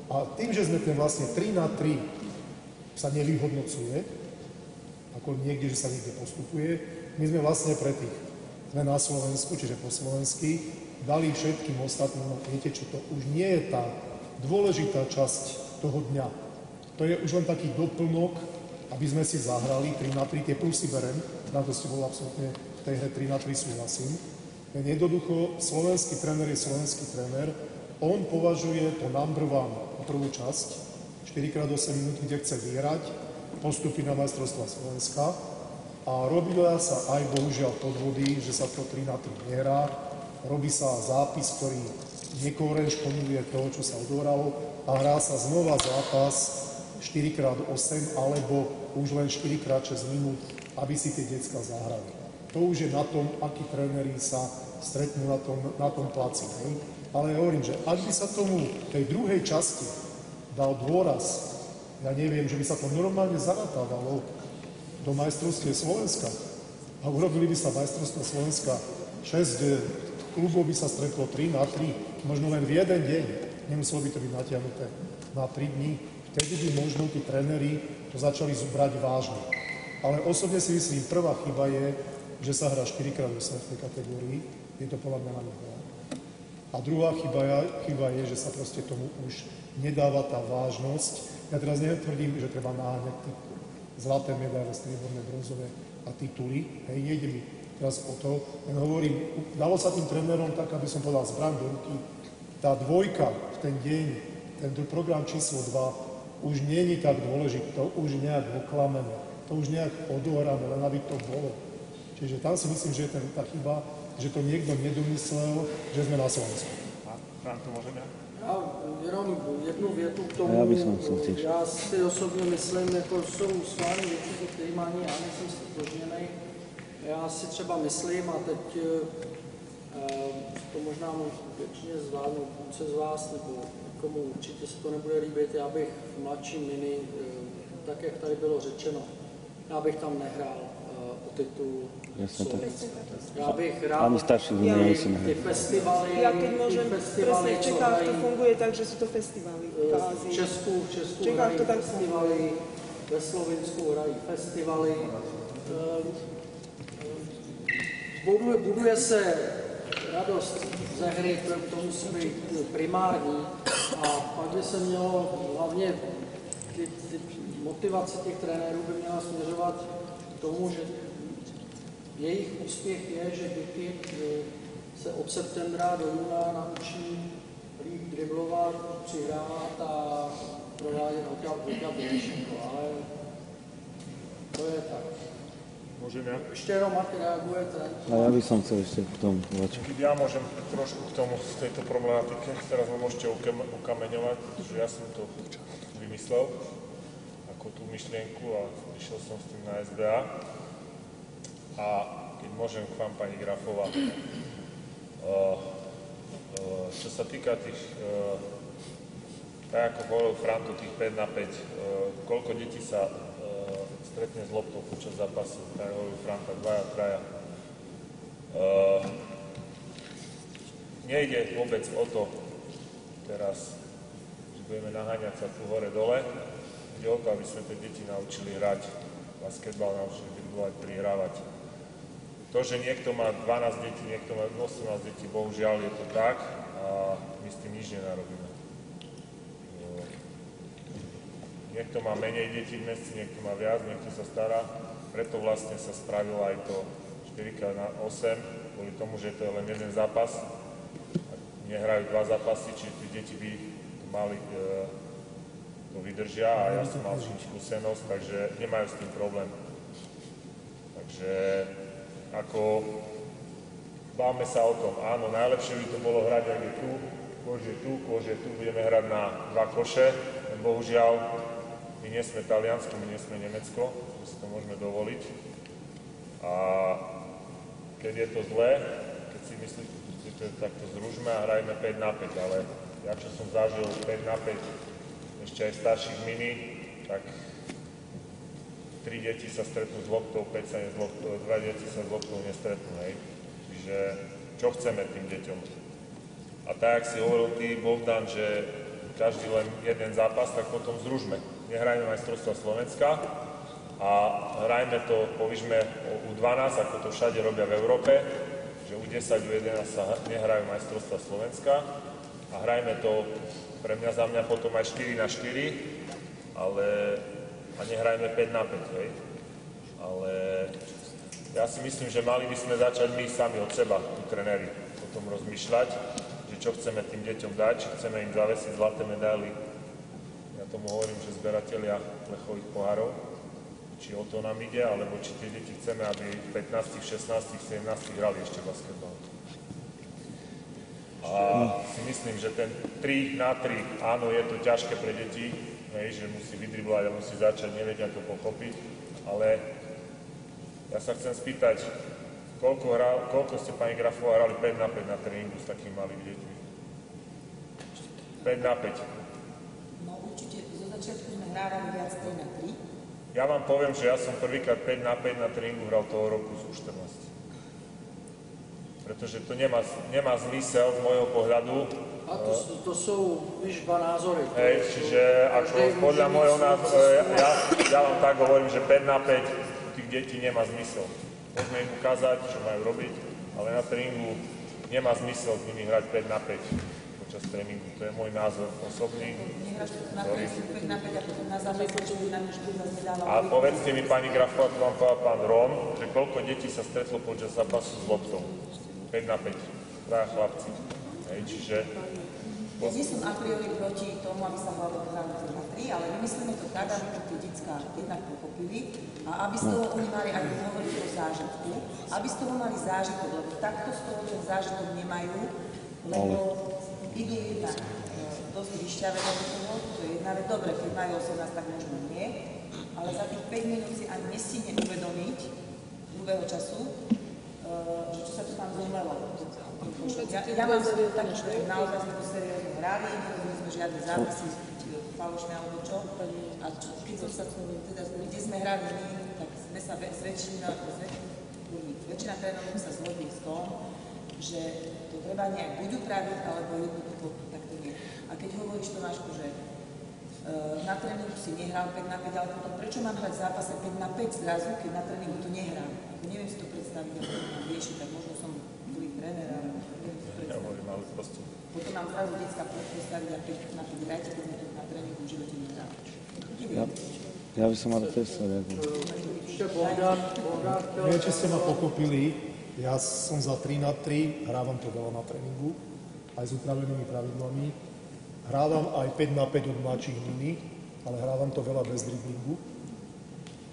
a tým, že sme ten vlastne 3x3 sa nevyhodnocuje, ako niekde, že sa niekde postupuje, my sme vlastne pre tých, sme na Slovensku, čiže po slovensky, dali všetkým ostatným, viete čo, to už nie je tá dôležitá časť toho dňa. To je už len taký doplnok, aby sme si zahrali 3x3, tie plusy berem, na to ste bol absolútne v tej hre 3x3 súhlasím. Len jednoducho, slovenský tréner je slovenský tréner, on považuje to number one, prvú časť, 4x8 minút, kde chce vyhrať, postupy na majstrovstvá Slovenska a robila sa aj bohužiaľ podvody, že sa to 3x3 nehrá, robí sa zápis, ktorý nekorešponduje to, čo sa odohralo a hrá sa znova zápas 4x8 alebo už len 4x6 minút, aby si tie decká zahrali. To už je na tom, akí tréneri sa stretnú na tom placi. Ale hovorím, že ak by sa tomu tej druhej časti dal dôraz, ja neviem, že by sa to normálne zaratávalo do majstrovstiev Slovenska a urobili by sa majstrovstvá Slovenska 6 klubov by sa stretlo 3x3, možno len v jeden deň, nemuselo by to byť natiahnuté na 3 dní. Vtedy by možno tí tréneri to začali brať vážne. Ale osobne si myslím, prvá chyba je, že sa hrá 4x8 v tej kategórii. Je to podľa mňa na nich veľa. A druhá chyba je, že sa proste tomu už nedáva tá vážnosť. Ja teraz netvrdím, že treba naháňať zlaté medaile, strieborné, bronzové a tituly. Hej, nejde mi teraz o to. Len hovorím, dalo sa tým trénerom tak, aby som povedal zbraň do ruky. Tá dvojka v ten deň, ten program číslo 2, už nie je tak dôležité, to už nejak oklamené, to už nejak odohrané, len aby to bolo. Čiže tam si myslím, že je tá chyba, že to niekto nedomyslel, že sme na Slovensku. Frán, to môžeme? Já jenom jednu větu k tomu. Já si osobně myslím, jako jsou s vámi věci, se kterými ani já nejsem stotožněný. Já si třeba myslím, a teď to možná většině zvládnu půlce z vás, nebo komu určitě se to nebude líbit, já bych v mladším mini, tak jak tady bylo řečeno, já bych tam nehrál o titul Slovenska. Já bych rád ty festivaly, ja keď môžem, presne v Čechách to funguje tak, že sú to festivaly. v Česku Čechách hrají to tak festivaly, ve Slovinsku hrají festivaly. Buduje se radost ze hry, to musí být primární, a pak by se mělo hlavně motivace těch trenérů by měla směřovat k tomu, že jejich úspěch je, že děti se od septembra do júna naučí líp driblovat, přihrávat a provádět hokej běžníku, ale to je tak. Môžem ja? Ešte jenom Martin reagujete. A ja by som chcel ešte k tomu povedať. Keď ja môžem trošku k tomu, z tejto problematike, teraz ma môžete ukameňovať, pretože ja som to vymyslel ako tú myšlienku a išiel som s tým na SBA. A keď môžem k vám, pani Grafová, čo sa týka tých, tak ako hovoril Franto, tých 5 na 5, koľko detí sa stretne s loptou počas zápasu, tak hovoril Franta, 2-3. Nejde vôbec o to teraz, že budeme naháňať sa tu hore-dole, ide o to, aby sme tie deti naučili hrať basketbal, naučili driblovať, prihrávať. To, že niekto má 12 detí, niekto má 18 detí, bohužiaľ je to tak a my s tým nič nenarobíme. Niekto má menej detí v meste, niekto má viac, niekto sa stará. Preto vlastne sa spravilo aj to 4x8, kvôli tomu, že to je len jeden zápas. Nehrajú 2 zápasy, čiže tí deti by mali to vydržia a ja som mal skúsenosť, takže nemajú s tým problém. Takže ako báme sa o tom, áno, najlepšie by to bolo hrať, ak je tu, kôž je tu, budeme hrať na 2 koše, len bohužiaľ my nie sme Taliansko, my nie sme Nemecko, že si to môžeme dovoliť. A keď je to zlé, keď si myslíte, tak to zružme a hrajme 5 na 5, ale ja čo som zažil 5 na 5, ešte aj starších mini, tak 3 deti sa stretnú s loptou, 2 deti sa s loptou nestretnú, hej. Čiže čo chceme tým deťom? A tak, jak si hovoril ty, Bohdan, že každý len jeden zápas, tak potom zružme. Nehrajme majstrovstvá Slovenska a hrajme to, povížme U12, ako to všade robia v Európe, že U10, U11 sa nehrajú majstrovstvá Slovenska a hrajme to pre mňa za mňa potom aj 4 na 4, a nehrajme 5 na 5, hej. Ale ja si myslím, že mali by sme začať my sami od seba, tí trenéri, o tom rozmýšľať, že čo chceme tým deťom dať, či chceme im zavesiť zlaté medaily. Ja tomu hovorím, že zberatelia plechových pohárov, či o to nám ide, alebo či tie deti chceme, aby v 15, 16, 17 hrali ešte basketbal. A si myslím, že ten 3 na 3, áno, je to ťažké pre deti, hej, že musí vydriblovať a musí začať, nevedia to pochopiť, ale ja sa chcem spýtať, koľko ste, pani Grafová, hrali 5 na 5 na tréningu s takými malými deťmi? 5 na 5. No určite, zo začiatku sme hrávali viac 3 na 3. Ja vám poviem, že ja som prvýkrát 5 na 5 na tréningu hral toho roku z U14. Pretože to nemá zmysel z môjho pohľadu. A to sú, víš, 2 názory. Hej, čiže ako podľa môjho názoru, ja vám tak hovorím, že 5 na 5 tých detí nemá zmysel. Môžeme im ukázať, čo majú robiť, ale na tréningu nemá zmysel s nimi hrať 5 na 5 počas tréningu. To je môj názor osobný. A povedzte mi, pani Grafová, to vám povedal pán Rom, že koľko detí sa stretlo počas zápasu s loptou? 5 na 5. Traja chlapci. Hej, čiže... Ja nie som a priori proti tomu, aby sa hralo 3 na 3, ale vymyslíme to tak, aby to tie detská jednak pochopili a aby z toho oni mali, ako hovorí o zážitku, aby z toho mali zážitok, lebo takto z toho ten zážitok nemajú, lebo idú jednak dosť vyšťavené do toho, to je jedna vec, dobre, keď majú 18, tak možno nie, ale za tých 5 minút si ani nestihne uvedomiť druhého času, že čo sa tu tam zomlelo. Ja mám taký, že naozaj sme to seriózne hrali, nerobili sme žiadne zápisy falošné alebo čo. A keď som sa teda, kde sme hrali my, tak sme sa väčšina trénerov sa zhodli v tom, že to treba nejak buď upraviť, alebo jednoducho takto nie. A keď hovoríš, Tomášku, že Na tréningu si nehral 5-5, ale potom prečo mám hrať v zápase 5-5 zrazu, keď na tréningu to nehrám? Neviem si to predstaviť, ako to mám riešiť, tak možno som zlý tréner, ale neviem si to predstaviť. Potom mám zrazu detská predstaviť a 5-5 hrajte, keď mi to na tréningu v živote nehrám. Ja by som mal tiež sa Neviem, či ste ma pochopili, ja som za 3-3, hrávam to veľa na tréningu, aj s upravenými pravidlami. Hrávam aj 5-5 od mladších mini, ale hrávam to veľa bez driblingu,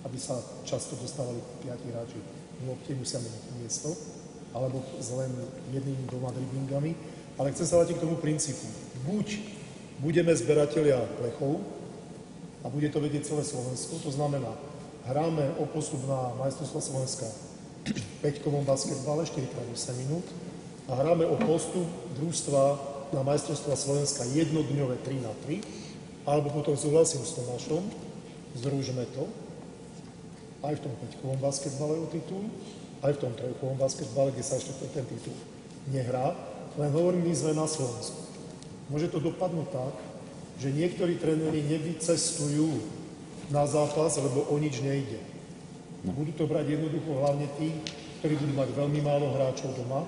aby sa často dostávali 5 hráči lopte, musia meniť miesto, alebo s len jednými 2 driblingami. Ale chcem sa vrátiť k tomu princípu. Buď budeme zberatelia plechov a bude to vedieť celé Slovensko, to znamená, hráme o postup na majstrovstvá Slovenska v 5-kovom basketbale 4x8 minút a hráme o postup družstva na majstrovstvá Slovenska jednodňové 3-3, alebo potom súhlasím s Tomášom, združme to aj v tom 5-kovom basketbale o titul, aj v tom 3-kovom basketbale, kde sa ešte ten titul nehrá, len hovorím, my sme na Slovensku. Môže to dopadnúť tak, že niektorí tréneri nevycestujú na zápas, lebo o nič nejde. Budú to brať jednoducho hlavne tí, ktorí budú mať veľmi málo hráčov doma,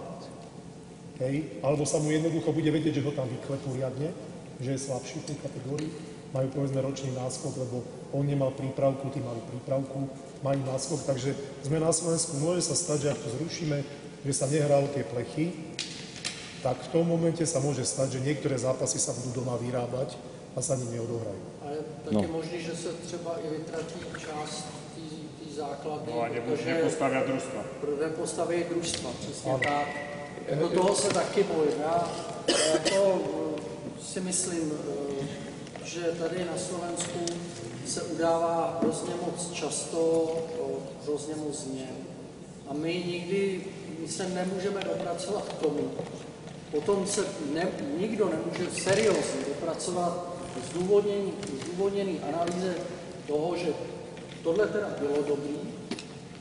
alebo sa mu jednoducho bude vedieť, že ho tam vyklepú riadne, že je slabší v tej kategórii, majú povedzme ročný náskok, lebo on nemal prípravku, tí mali prípravku, majú náskok, takže sme na Slovensku. Môže sa stať, že ak to zrušíme, že sa nehrá o tie plechy, tak v tom momente sa môže stať, že niektoré zápasy sa budú doma vyrábať a sa ním neodohrajú. A je také možné, že se třeba i vytratí část té základny, nepostavia družstva. Nepostaví družstva, přesně tak. Jako toho se taky bojím. Já jako si myslím, že tady na Slovensku se udává hrozně moc často, hrozně moc změn. A my se nemůžeme dopracovat k tomu. Potom se nikdo nemůže seriózně dopracovat zdůvodněný analýze toho, že tohle teda bylo dobrý,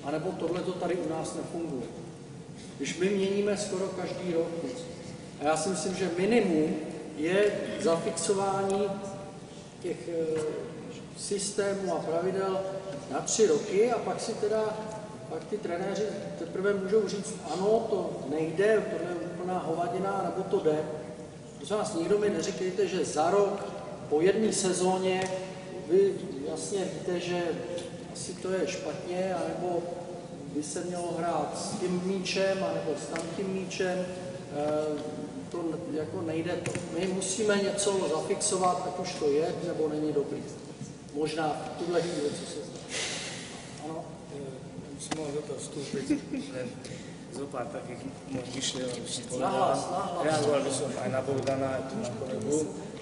anebo tohle to tady u nás nefunguje. Když my měníme skoro každý rok. A já si myslím, že minimum je zafixování těch systémů a pravidel na 3 roky a pak ty trenéři teprve můžou říct, ano, to nejde, tohle je úplná hovadina, nebo to jde. Prosím vás, nikdo mi neříkejte, že za rok po jedné sezóně vy jasně víte, že asi to je špatně, anebo by se mělo hrát s tím míčem, anebo s tamtím míčem, to jako nejde to. My musíme něco zafixovat, ať už to je, nebo není dobrý. Možná v tuhle chvíli, co se zdá. Ano? Musím mohol do toho vstúpiť, len zo pár takých mojich myšlienok by som povedal. Reagoval by som aj na Bogdana, aj tu na kolegu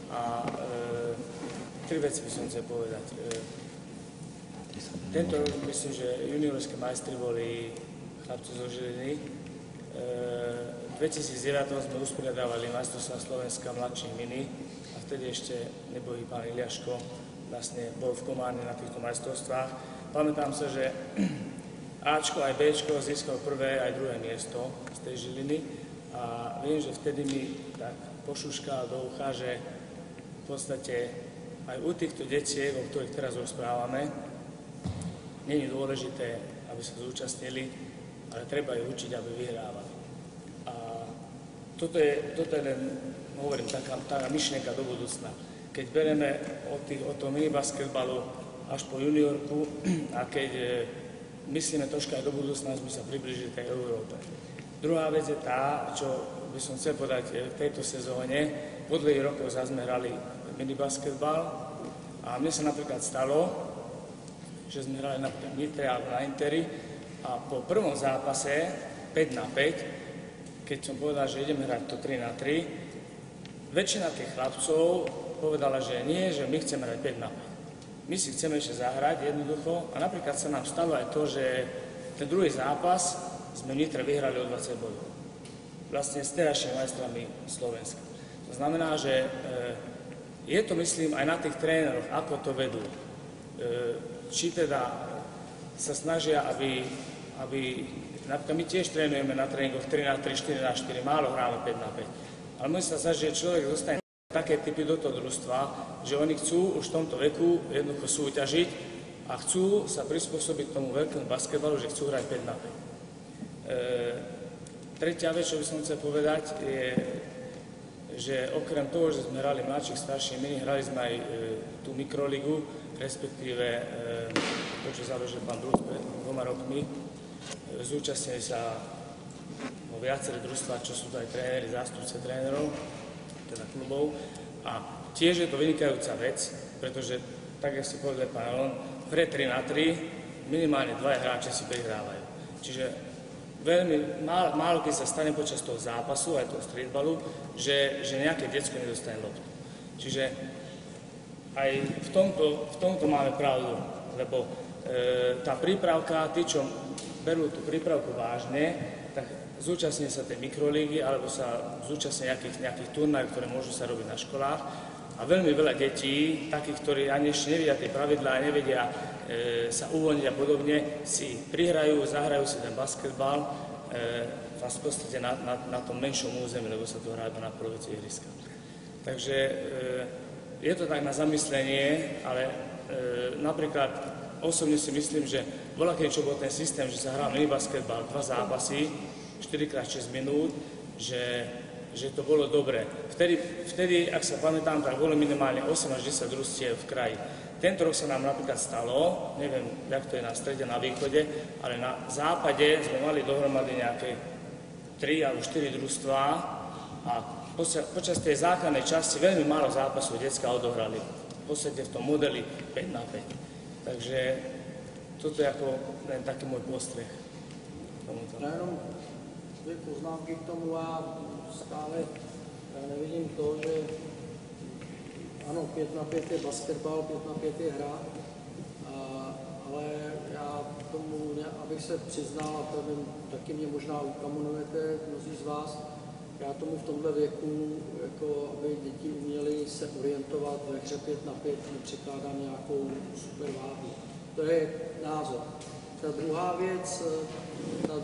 a 3 veci by som chcel povedať. Tento rok myslím, že juniorské majstri boli chlapci zo Žiliny. V 2009 sme usporiadávali majstrovstvá Slovenska mladších mini a vtedy ešte nebohý pán Iliaško vlastne bol v Komárne na týchto majstrovstvách. Pamätám sa, že Ačko aj Bčko získal prvé aj druhé miesto z tej Žiliny a viem, že vtedy mi tak pošuškal do ucha, že v podstate aj u týchto detiek, o ktorých teraz rozprávame, nie je dôležité, aby sa zúčastnili, ale treba ich učiť, aby vyhrávali. A toto je len, hovorím, taká myšlienka do budúcna. Keď bereme od toho minibasketbalu až po juniorku a keď myslíme troška aj do budúcna, sme sa približili tej Európe. Druhá vec je tá, čo by som chcel povedať v tejto sezóne. Po 2 rokoch zase sme hrali minibasketbal a mne sa napríklad stalo, že sme hrali napríklad Nitre alebo na Interi a po prvom zápase 5-5, keď som povedal, že ideme hrať to 3-3, väčšina tých chlapcov povedala, že nie, že my chceme hrať 5-5. My si chceme ešte zahrať jednoducho a napríklad sa nám stalo aj to, že ten druhý zápas sme v Nitre vyhrali o 20 bodov. Vlastne s terajšími majstrami Slovenska. To znamená, že je to, myslím, aj na tých tréneroch, ako to vedú. Či teda sa snažia, aby napríklad my tiež trénujeme na tréningoch 3-3, 4-4, málo hráme 5-5. Ale musí sa zdať, že človek zostane také typy do toho družstva, že oni chcú už v tomto veku jednoducho súťažiť a chcú sa prispôsobiť tomu veľkému basketbalu, že chcú hrať 5 na 5. Tretia vec, čo by som chcel povedať, je, že okrem toho, že sme hrali mladších, starších mini, hrali sme aj tú mikroligu, respektíve to, čo založil pán Brus pred 2 rokmi. Zúčastnili sa viaceré družstva, čo sú to aj tréneri, zástupce trénerov, teda klubov. A tiež je to vynikajúca vec, pretože, tak jak si povedal pán Elon, v hre 3 na 3 minimálne 2 hráči si prihrávajú. Čiže veľmi málo keď sa stane počas toho zápasu, aj toho streetballu, že nejaké decko nedostane loptu. Čiže aj v tomto máme pravdu, lebo tá prípravka, tí, čo berú tú prípravku vážne, tak zúčastnia sa tej mikrolígy alebo sa zúčastnia nejakých turnajov, ktoré môžu sa robiť na školách. A veľmi veľa detí, takých, ktorí ani ešte nevedia tie pravidlá, nevedia sa uvoľniť a podobne, si prihrajú, zahrajú si ten basketbal v podstate na tom menšom území, lebo sa to hrá iba na polovici ihriska. Takže je to tak na zamyslenie, ale napríklad osobne si myslím, že voľaký, čo bol ten systém, že sa hrá minibasketbal, 2 zápasy, 4x6 minút, že to bolo dobré. Vtedy, ak sa pamätám, tak bolo minimálne 8 až 10 družstiev v kraji. Tento rok sa nám napríklad stalo, neviem, jak to je na strede, na východe, ale na západe sme mali dohromady nejaké 3 alebo 4 družstvá a počas tej základnej časti veľmi málo zápasov decka odohrali. V podstate v tom modeli 5 na 5. Takže toto je ako len taký môj postreh. Já jenom 2 poznámky k tomu a stále nevidím to, že ano, 5 na 5 je basketbal, 5 na 5 je hra, ale já tomu, abych se přiznal, a to taky mě možná ukamonujete mnozí z vás, já tomu v tomhle věku, jako aby děti uměly se orientovat ve hře 5 na 5, nepřikládám nějakou super váhu. To je názor. Ta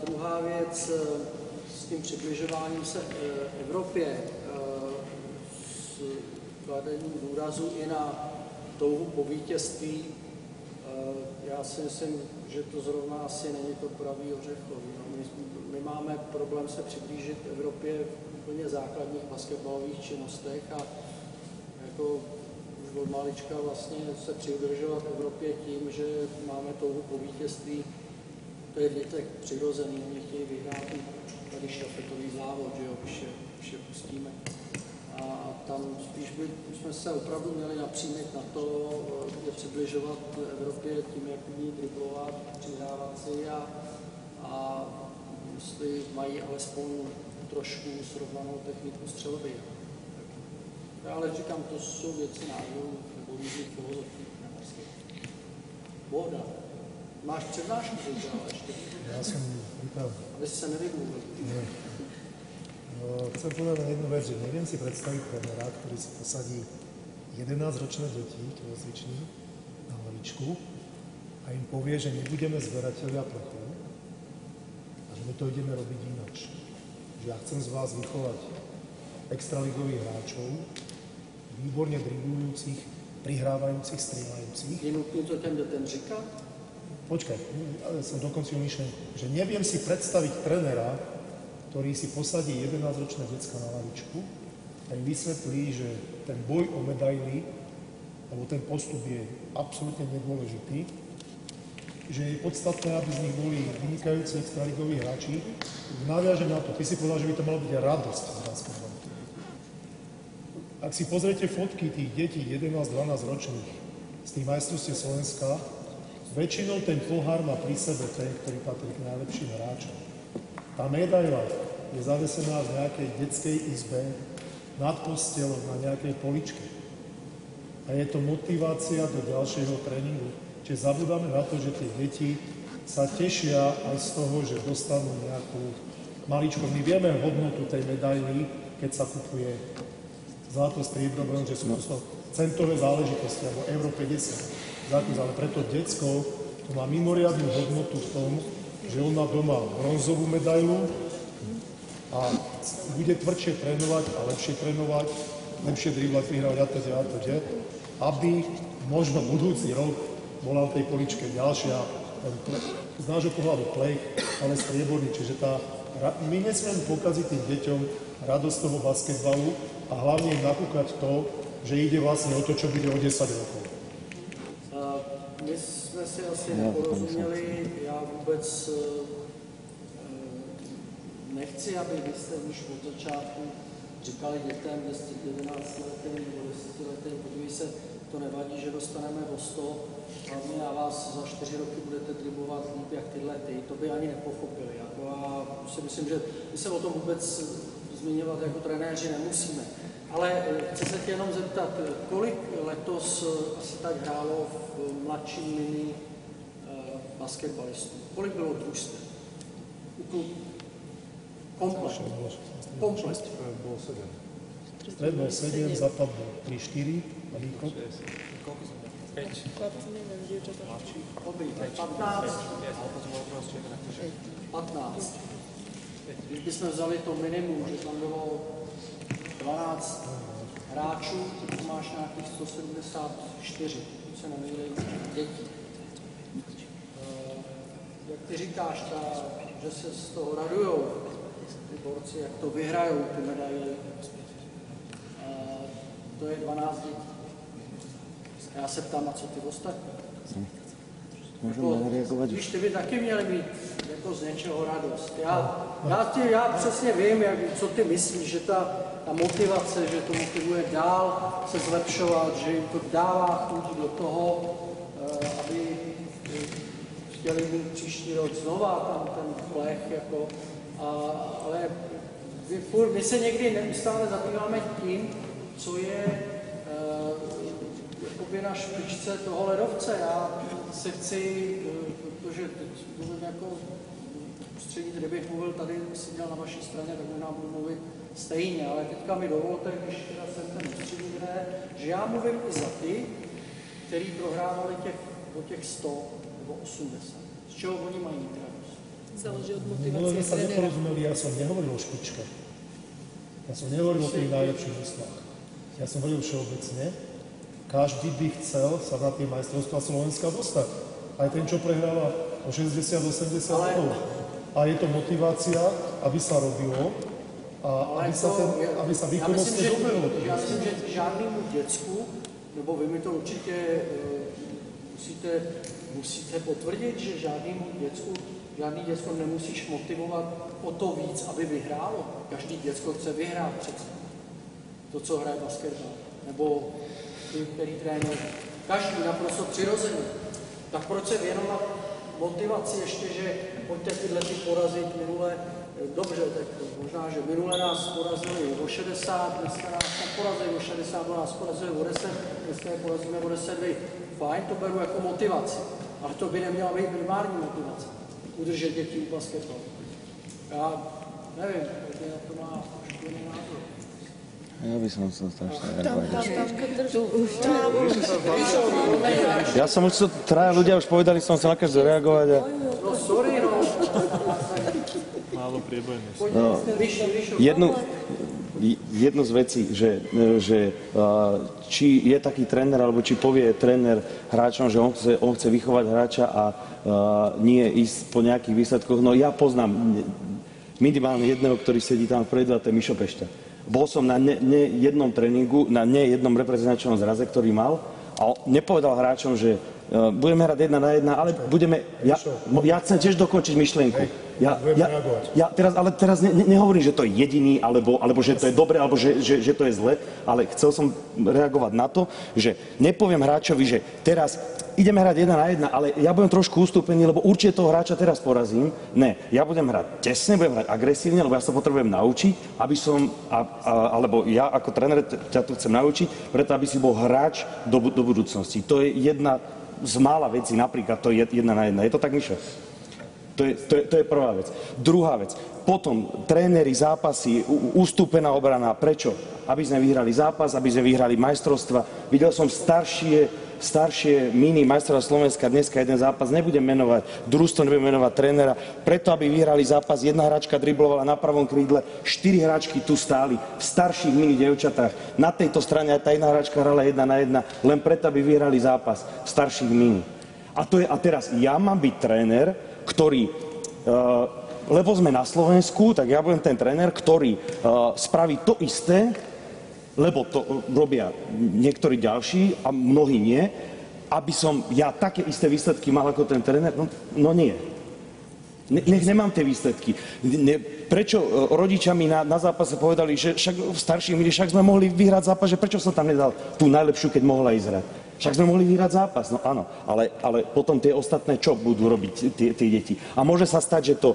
druhá věc s tím přibližováním se Evropě, s kladením důrazu i na touhu po vítězství, já si myslím, že to zrovna asi není to pravý ořechový. My máme problém se přiblížit Evropě v úplně základních basketbalových činnostech a jako už od malička vlastně se přibližovat Evropě tím, že máme touhu po vítězství. To je v dětech přirozený, oni chtějí vyhrát tady štafetový závod, že jo, když je pustíme. A tam spíš bychom se opravdu měli napřímit na to, je přibližovat Evropě tím, jak umí driblovat, přihrávat si a jestli mají alespoň trošku srovnanou techniku střelby. Ale říkám, to jsou věci národů nebo různých filozofií. Bohda, máš přednášku zítra ještě? Ja som pripravený. Aby si sa nevygúbil. Chcem povedať jednu vec, že neviem si predstaviť trénera, ktorý si posadí 11-ročné deti, telocviční, na lavičku a im povie, že my budeme zberatelia plochu a že my to ideme robiť ináč. Že ja chcem z vás vychovať extraligových hráčov, výborne driblujúcich, prihrávajúcich, strieľajúcich. Je nutné to ten říká? Počkaj, som dokončil myšlenku, že neviem si predstaviť trénera, ktorý si posadí 11-ročné decka na lavičku a im vysvetlí, že ten boj o medaily, alebo ten postup je absolútne nedôležitý, že je podstatné, aby z nich boli vynikajúci extraligoví hráči. Naviažem na to, ty si povedal, že by to malo byť radosť z basketbalu. Ak si pozriete fotky tých detí 11-12 ročných z tých majstrovstiev Slovenska, väčšinou ten pohár má pri sebe ten, ktorý patrí k najlepším hráčom. Tá medaila je zavesená v nejakej detskej izbe nad postelou na nejakej poličke. A je to motivácia do ďalšieho tréningu. Čiže zabudáme na to, že tie deti sa tešia aj z toho, že dostanú nejakú maličko. My vieme hodnotu tej medaily, keď sa kupuje zlato, striebro, že sú to centové záležitosti, alebo euro 50. Ale preto decko to má mimoriadnu hodnotu v tom, že on má doma bronzovú medailu a bude tvrdšie trénovať a lepšie trénovať, lepšie driblať, vyhrať a teda, aby možno budúci rok bola v tej poličke ďalšia, z nášho pohľadu plech, ale strieborný. Čiže my nesmieme pokaziť tým deťom radosť toho basketbalu a hlavne im nakúkať to, že ide vlastne o to, čo bude o 10 rokov. My jsme si asi neporozuměli, já vůbec nechci, aby vy jste už od začátku říkali dětem 11 letým nebo 10 letým, podívej se, to nevadí, že dostaneme o 100, hlavně a vás za 4 roky budete dribovat líp jak tyhle ty, to by ani nepochopili. Jako a si myslím, že my se o tom vůbec zmiňovat jako trenéři nemusíme. Ale chci se tě jenom zeptat, kolik letos asi tak hrálo v mladším mini basketbalistů? Kolik bylo družstev? U klubu? Komplet. Komplet. Bylo 7. Stred bol 7, západ bol 3-4 a východ. Dobrý, 15. 15. Když bychom vzali to minimum, že tam bylo 12 hráčů, tak máš nějakých 174, pokud se nemýlím, dětí. Jak ty říkáš, že se z toho radujou ty borci, jak to vyhrajou, ty medaily, to je 12 dětí. Já se ptám, a co ty ostatní? Víš, ty by taky měli mít jako z něčeho radost. Já přesně vím, co ty myslíš, že ta motivace, že to motivuje dál se zlepšovat, že jim to dává chuť do toho, aby chtěli mít příští rok znova tam ten plech, jako, ale my se někdy neustále zabýváme tím, co je jakoby na špičce toho ledovce. Já se chci, protože teď mluvím jako ústřední, kdybych mluvil tady, seděl na vaší straně, tak možná budu mluvit stejně, ale teďka mi dovolte, když teda jsem ten ústřední trenér, že já mluvím i za ty, kteří prohrávali o těch 100 nebo 80. Z čeho oni mají mít radost? Záleží od motivace sa neporozumeli, ja som nehovoril o špičke. Ja som nehovoril o tých najlepších úslach. Ja som hovoril všeobecne. Každý by chcel sa na tie majstrovstvá Slovenska dostať. Aj ten, čo prehráva o 60-80 rokov. A je to motivácia, aby sa robilo a aby sa výkonnosť doberlo. Já myslím, že žádnému děcku, nebo vy mi to určitě musíte potvrdit, že žádný děcko nemusíš motivovat o to víc, aby vyhrálo. Každý děcko chce vyhrát přece. To, co hraje basketbal. Nebo ty, který trénuje. Každý naprosto přirozeně. Tak proč se věnovat motivaci ještě, že pojďte tyhle ty porazit minule, dobře, tak možná, že minule nás porazili o 60, dneska nás porazili o 60, nás porazili o 10, dneska je porazíme o 10 vy. Fajn, to beru jako motivaci, ale to by neměla být primární motivace. Udržet děti u basketbalu. Já nevím, jaký na to má školný názor. Ja by som sa strašne reagovať. Ja som už to, traja ľudia už povedali, som sa na každú reagovať. No sorry, no. Málo priebojnosti. Jednu z vecí, že či je taký tréner, alebo či povie tréner hráčom, že on chce vychovať hráča a nie ísť po nejakých výsledkoch. No ja poznám minimálne jedného, ktorý sedí tam vpredu, a to je Mišo Pešťa. Bol som na jednom tréningu, na jednom reprezentačnom zraze, ktorý mal, a nepovedal hráčom, že budeme hrať 1 na 1, ale budeme... Ja chcem tiež dokončiť myšlienku. Teraz nehovorím, že to je jediný, alebo že to je dobre, alebo že to je zle, ale chcel som reagovať na to, že nepoviem hráčovi, že teraz ideme hrať 1 na 1, ale ja budem trošku ustúpený, lebo určite toho hráča teraz porazím. Ne, ja budem hrať tesne, budem hrať agresívne, lebo ja sa potrebujem naučiť, aby som, alebo ja ako tréner ťa tu chcem naučiť, preto aby si bol hráč do budúcnosti. To je jedna z mála vecí, napríklad to je 1 na 1. Je to tak, Mišo? To je prvá vec. Druhá vec. Potom tréneri, zápasy, ustúpená obrana. Prečo? Aby sme vyhrali zápas, aby sme vyhrali majstrovstva. Videl som staršie staršie mini majstra Slovenska, dneska jeden zápas, nebudem menovať, družstvo nebudem menovať trénera, preto, aby vyhrali zápas, jedna hráčka driblovala na pravom krídle, 4 hráčky tu stáli, v starších mini dievčatách. Na tejto strane aj tá jedna hráčka hrala 1 na 1, len preto, aby vyhrali zápas, v starších mini. A teraz ja mám byť tréner, ktorý... lebo sme na Slovensku, tak ja budem ten tréner, ktorý spraví to isté, lebo to robia niektorí ďalší a mnohí nie, aby som ja také isté výsledky mal ako ten tréner? No nie. Nemám tie výsledky. Prečo rodičia mi na zápase povedali, že však v starších mili, však sme mohli vyhrať zápas, že prečo som tam nedal tú najlepšiu, keď mohla ísť hrať? Však sme mohli vyhrať zápas, no áno, ale potom tie ostatné čo budú robiť tie deti? A môže sa stať, že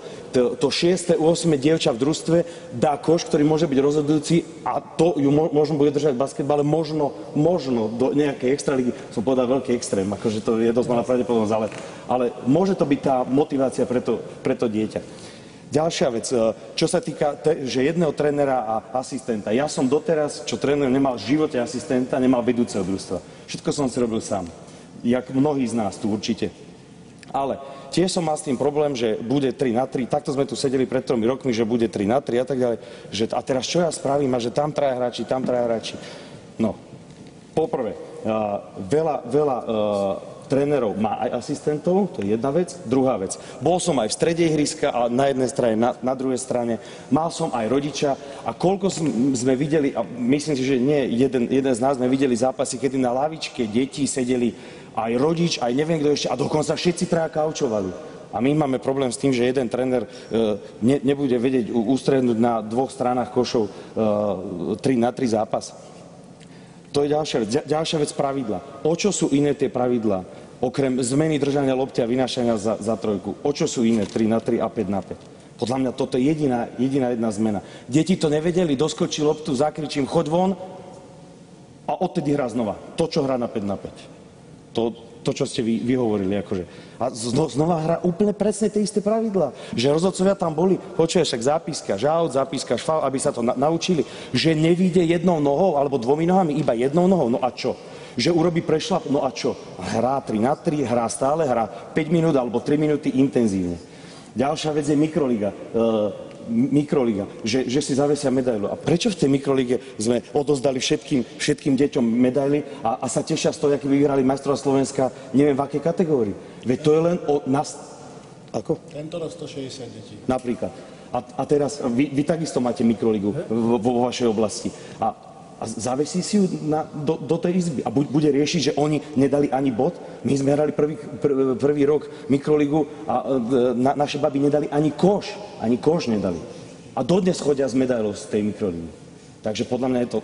to 6. 8. dievča v družstve dá koš, ktorý môže byť rozhodujúci a to ju možno bude držať v basketbale, možno do nejakej extraligy, som povedal veľký extrém, akože to je dosť malá pravdepodobnosť, ale môže to byť tá motivácia pre to dieťa. Ďalšia vec, čo sa týka, že jedného trénera a asistenta. Ja som doteraz, čo tréner, nemal v živote asistenta, nemal vedúceho družstva. Všetko som si robil sám. Jak mnohí z nás tu určite. Ale tiež som mal s tým problém, že bude 3 na 3. Takto sme tu sedeli pred 3 rokmi, že bude 3 na 3 a tak ďalej. A teraz čo ja spravím? A že tam traja hráči. No, poprvé, veľa trénerov má aj asistentov, to je jedna vec. Druhá vec, bol som aj v strede ihriska a na jednej strane, na druhej strane. Mal som aj rodiča a koľko sme videli, a myslím si, že nie jeden z nás sme videli zápasy, kedy na lavičke deti sedeli aj rodič, aj neviem kto ešte, a dokonca všetci traja kaučovali. A my máme problém s tým, že jeden tréner nebude vedieť ustriednúť na 2 stranách košov 3 na 3 zápas. To je ďalšia vec. Ďalšia vec, pravidla. O čo sú iné tie pravidlá? Okrem zmeny držania lopty a vynášania za trojku. O čo sú iné 3 na 3 a 5 na 5? Podľa mňa toto je jediná jedna zmena. Deti to nevedeli, doskočí loptu, zakričím, choď von a odtedy hrá znova. To, čo hrá na 5 na 5. To, čo ste vy hovorili. Akože. A znova hrá úplne presne tie isté pravidlá. Že rozhodcovia tam boli, počuješ, však zápískaš aut, zápískaš faul, aby sa to naučili. Že nevíde jednou nohou alebo 2 nohami, iba jednou nohou. No a čo? Že urobí prešlap, no a čo? Hrá 3 na 3, hrá stále, hrá 5 minút alebo 3 minúty intenzívne. Ďalšia vec je mikroliga, že si zavesia medailu. A prečo v tej mikrolíge sme odozdali všetkým deťom medaily a sa tešia z toho, aký vyhrali majstrova Slovenska, neviem v akej kategórii. Veď to je len o nás... Ako? Tento rok 160 detí. Napríklad. A teraz, vy takisto máte mikroligu vo vašej oblasti. A zavesí si ju do tej izby a bude riešiť, že oni nedali ani bod. My sme hrali prvý rok mikroligu a naše baby nedali ani koš nedali. A dodnes chodia s medailou z tej mikroligy. Takže podľa mňa je to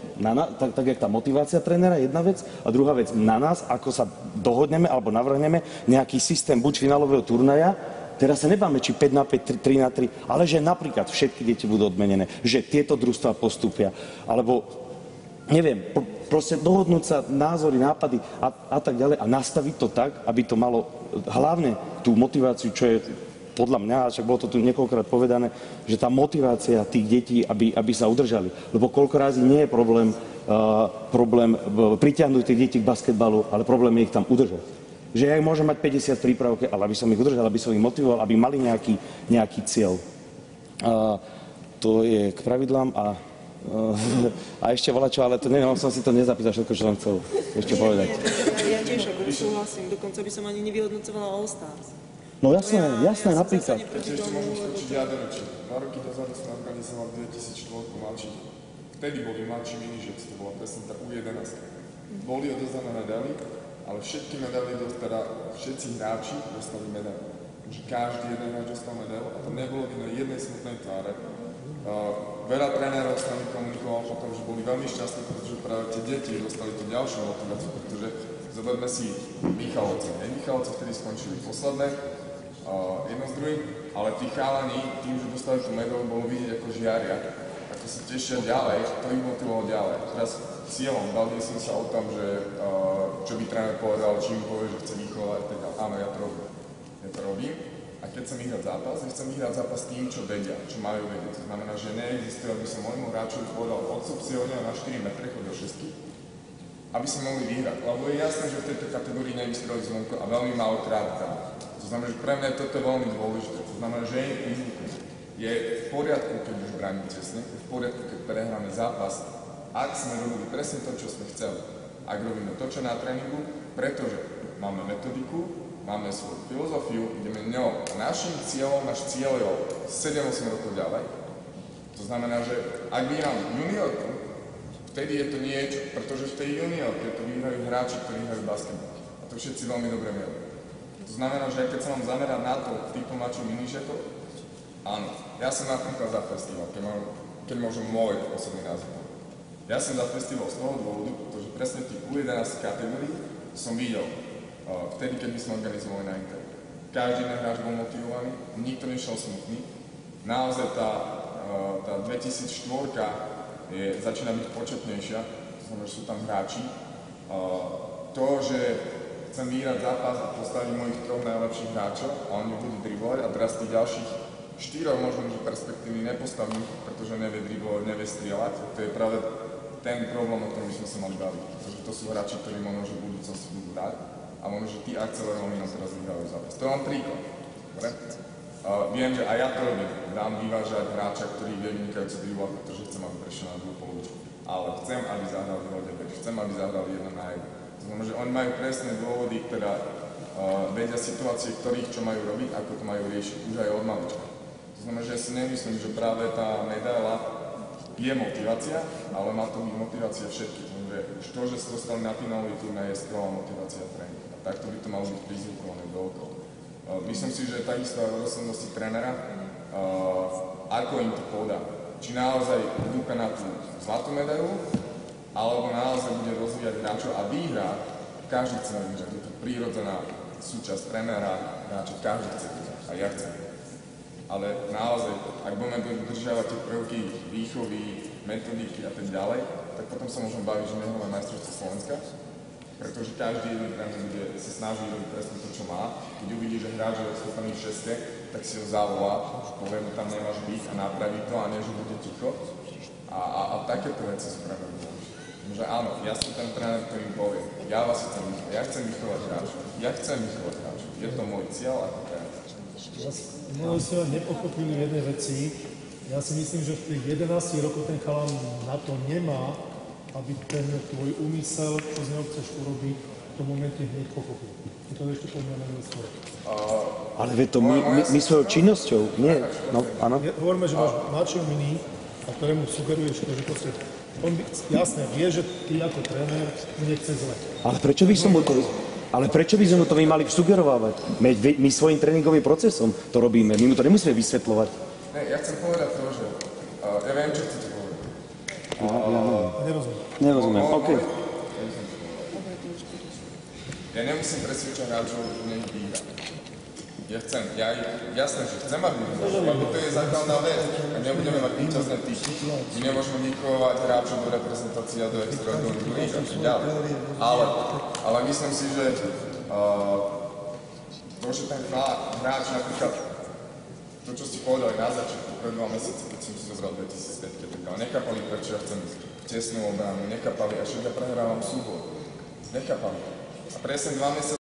tak jak tá motivácia trénera, jedna vec, a druhá vec na nás, ako sa dohodneme alebo navrhneme nejaký systém buď finálového turnaja. Teraz sa nebáme, či 5 na 5, 3 na 3, ale že napríklad všetky deti budú odmenené, že tieto družstvá postúpia, alebo neviem, proste dohodnúť sa, názory, nápady a tak ďalej a nastaviť to tak, aby to malo hlavne tú motiváciu, čo je podľa mňa, však bolo to tu niekoľkokrát povedané, že tá motivácia tých detí, aby sa udržali. Lebo koľko razy nie je problém pritiahnuť tých detí k basketbalu, ale problém je ich tam udržať. Že ja ich môžem mať 50 v prípravke, ale aby som ich udržal, aby som ich motivoval, aby mali nejaký cieľ. To je k pravidlám a ešte volačo, ale to neviem, som si to nezapýtal všetko, čo som chcel ešte povedať. Ja tiež akože súhlasím, dokonca by som ani nevyhodnocovala All-Stars. No jasné, napríklad. Ešte môžem skočiť jadročí. 2 roky dozadu sme organizovali 2004 mladší. Vtedy boli mladší minižec, to bola presne tá U11. Boli odozdané medaily, ale všetky medaily, všetci hráči dostali medaily. Takže každý jeden hráč dostal medailu a tam nebolo vidno jednej smutnej tváre. Veľa trénerov s nami komunikoval potom, že boli veľmi šťastní, pretože práve tie deti dostali tú ďalšiu motiváciu, pretože zoberme si Michalovce. Michalovce vtedy skončili posledné, jedno s druhým, ale tí chalani, tým, že dostali tú medailu, bolo vidieť ako žiaria, ako sa tešia ďalej, to ich motivovalo ďalej. Teraz cieľom, bavil som sa o tom, že čo by tréner povedal, či mi povie, že chce vychovať, tak áno, ja to robím. A keď chcem vyhrať zápas, chcem vyhrať zápas tým, čo vedia, čo majú vedieť. To znamená, že neexistuje, aby som môjmu hráčovi povedal, odstup si od neho na 4 metre, chod do 6. aby sme mohli vyhrať. Lebo je jasné, že v tejto kategórii nevystrelili zvonku a veľmi málo krát tam. To znamená, že pre mňa je toto veľmi dôležité. To znamená, že je v poriadku, keď už bránim tesne, je v poriadku, keď prehráme zápas, ak sme robili presne to, čo sme chceli. Ak robíme to, čo na tréningu, pretože máme metodiku, máme svoju filozofiu, ideme ňou. A našim cieľom, náš cieľ je 7-8 rokov ďalej. To znamená, že ak vyhrám juniorku, vtedy je to niečo, pretože v tej juniorke to vyhrajú hráči, ktorí hrajú basketbal. A to všetci veľmi dobre vedia. To znamená, že keď sa mám zamerať na to typu mačov minižetov, áno, ja som napríklad za festival, keď môžem môj osobný názor. Ja som za festival z toho dôvodu, pretože presne tých U11 kategórií som videl vtedy, keď by sme organizovali na Inter. Každý jeden hráč bol motivovaný, nikto nešiel smutný. Naozaj tá 2004 začína byť početnejšia, to znamená, že sú tam hráči. To, že chcem vyhrať zápas a postaviť mojich 3 najlepších hráčov a oni budú driblovať a teraz tých ďalších 4 možno, že perspektívy nepostavím, pretože nevie driblovať, nevie strieľať. To je práve ten problém, o ktorom by sme sa mali baviť. Pretože to sú hráči, ktorí možno, že v budúcnosti budú hrať a možno, že tí akcelerovaní nám teraz vyhrajú zápas. To je len príklad. Viem, že aj ja to robím. Dám vyvážať hráča, ktorý vie vynikajúco driblovať, pretože chcem, aby prešiel na druhú polovičku. Ale chcem, aby zahrali hodne bež. Chcem, aby zahrali 1 na 1. To znamená, že oni majú presné dôvody, teda vedia situácie, ktorých čo majú robiť, ako to majú riešiť už aj od malička. To znamená, že ja si nemyslím, že práve tá medaila je motivácia, ale má to byť motivácia všetkých. To, že sa dostali na finálový turnaj, je skvelá motivácia pre nich. A takto by to malo byť prizvukované dookolo. Myslím si, že takisto aj v rozhodnosti trénera, ako im to podá. Či naozaj dúka na tú zlatú medailu, alebo naozaj bude rozvíjať hráčov a vyhrá. Každý chce vyhrať. Je to prírodzená súčasť trénera, hráčov, každý chce vyhrať. A ja chcem. Ale naozaj, ak budeme dodržiavať tie prvky výchovy, metodiky a tak ďalej, tak potom sa môžeme baviť, že nehráme majstrovstvo Slovenska, pretože každý jeden tréner bude sa snažiť robiť presne to, čo má. Keď uvidí, že hráč je odskopaný v šeste, tak si ho zavolá, povie mu tam nemáš byť a napraví to a nie, že bude ticho. A takéto veci sú pre mňa dôležité. Že áno, ja som ten tréner, ktorý im povie, ja vás chcem vychovať, ja chcem vychovať hráčov, je to môj cieľ ako tréner. Mnoho si ma nepochopili jednej veci. Ja si myslím, že v tých 11 rokov ten chalan na to nemá, aby ten tvoj úmysel, čo z neho chceš urobiť, v tom momente hneď pochopil. Je to ešte pomiané svoje. Ale vie to my svojou činnosťou, nie? No, áno. Hovoríme, že máš mladšieho mini, a ktorému sugeruješ to, že proste on jasne vie, že ty ako tréner mu nechce zle. Ale prečo by sme mu to mali sugerovávať? My svojím tréningovým procesom to robíme, my mu to nemusíme vysvetľovať. Ne, ja chcem povedať to, že ja viem, čo chcete povedať. Nerozumiem. OK. Ja nemusím presvedčať hráčov, že nech vyhrá. Jasné, že chcem, aby vyhrá, lebo to je základná vec. Ak nebudeme mať víťazné týmy, my nemôžeme vychovávať hráčov do reprezentácie a do extraordinárnych líg a tak ďalej. Ale myslím si, že to, že ten hráč napríklad to, čo ste povedali na začiatku, pred 2 mesiace, keď som si zobral 2005, nechápali, prečo ja chcem tesnú obranu, nechápali, až ja prehrávam súboj. Nechápali. A presne 2 mesiace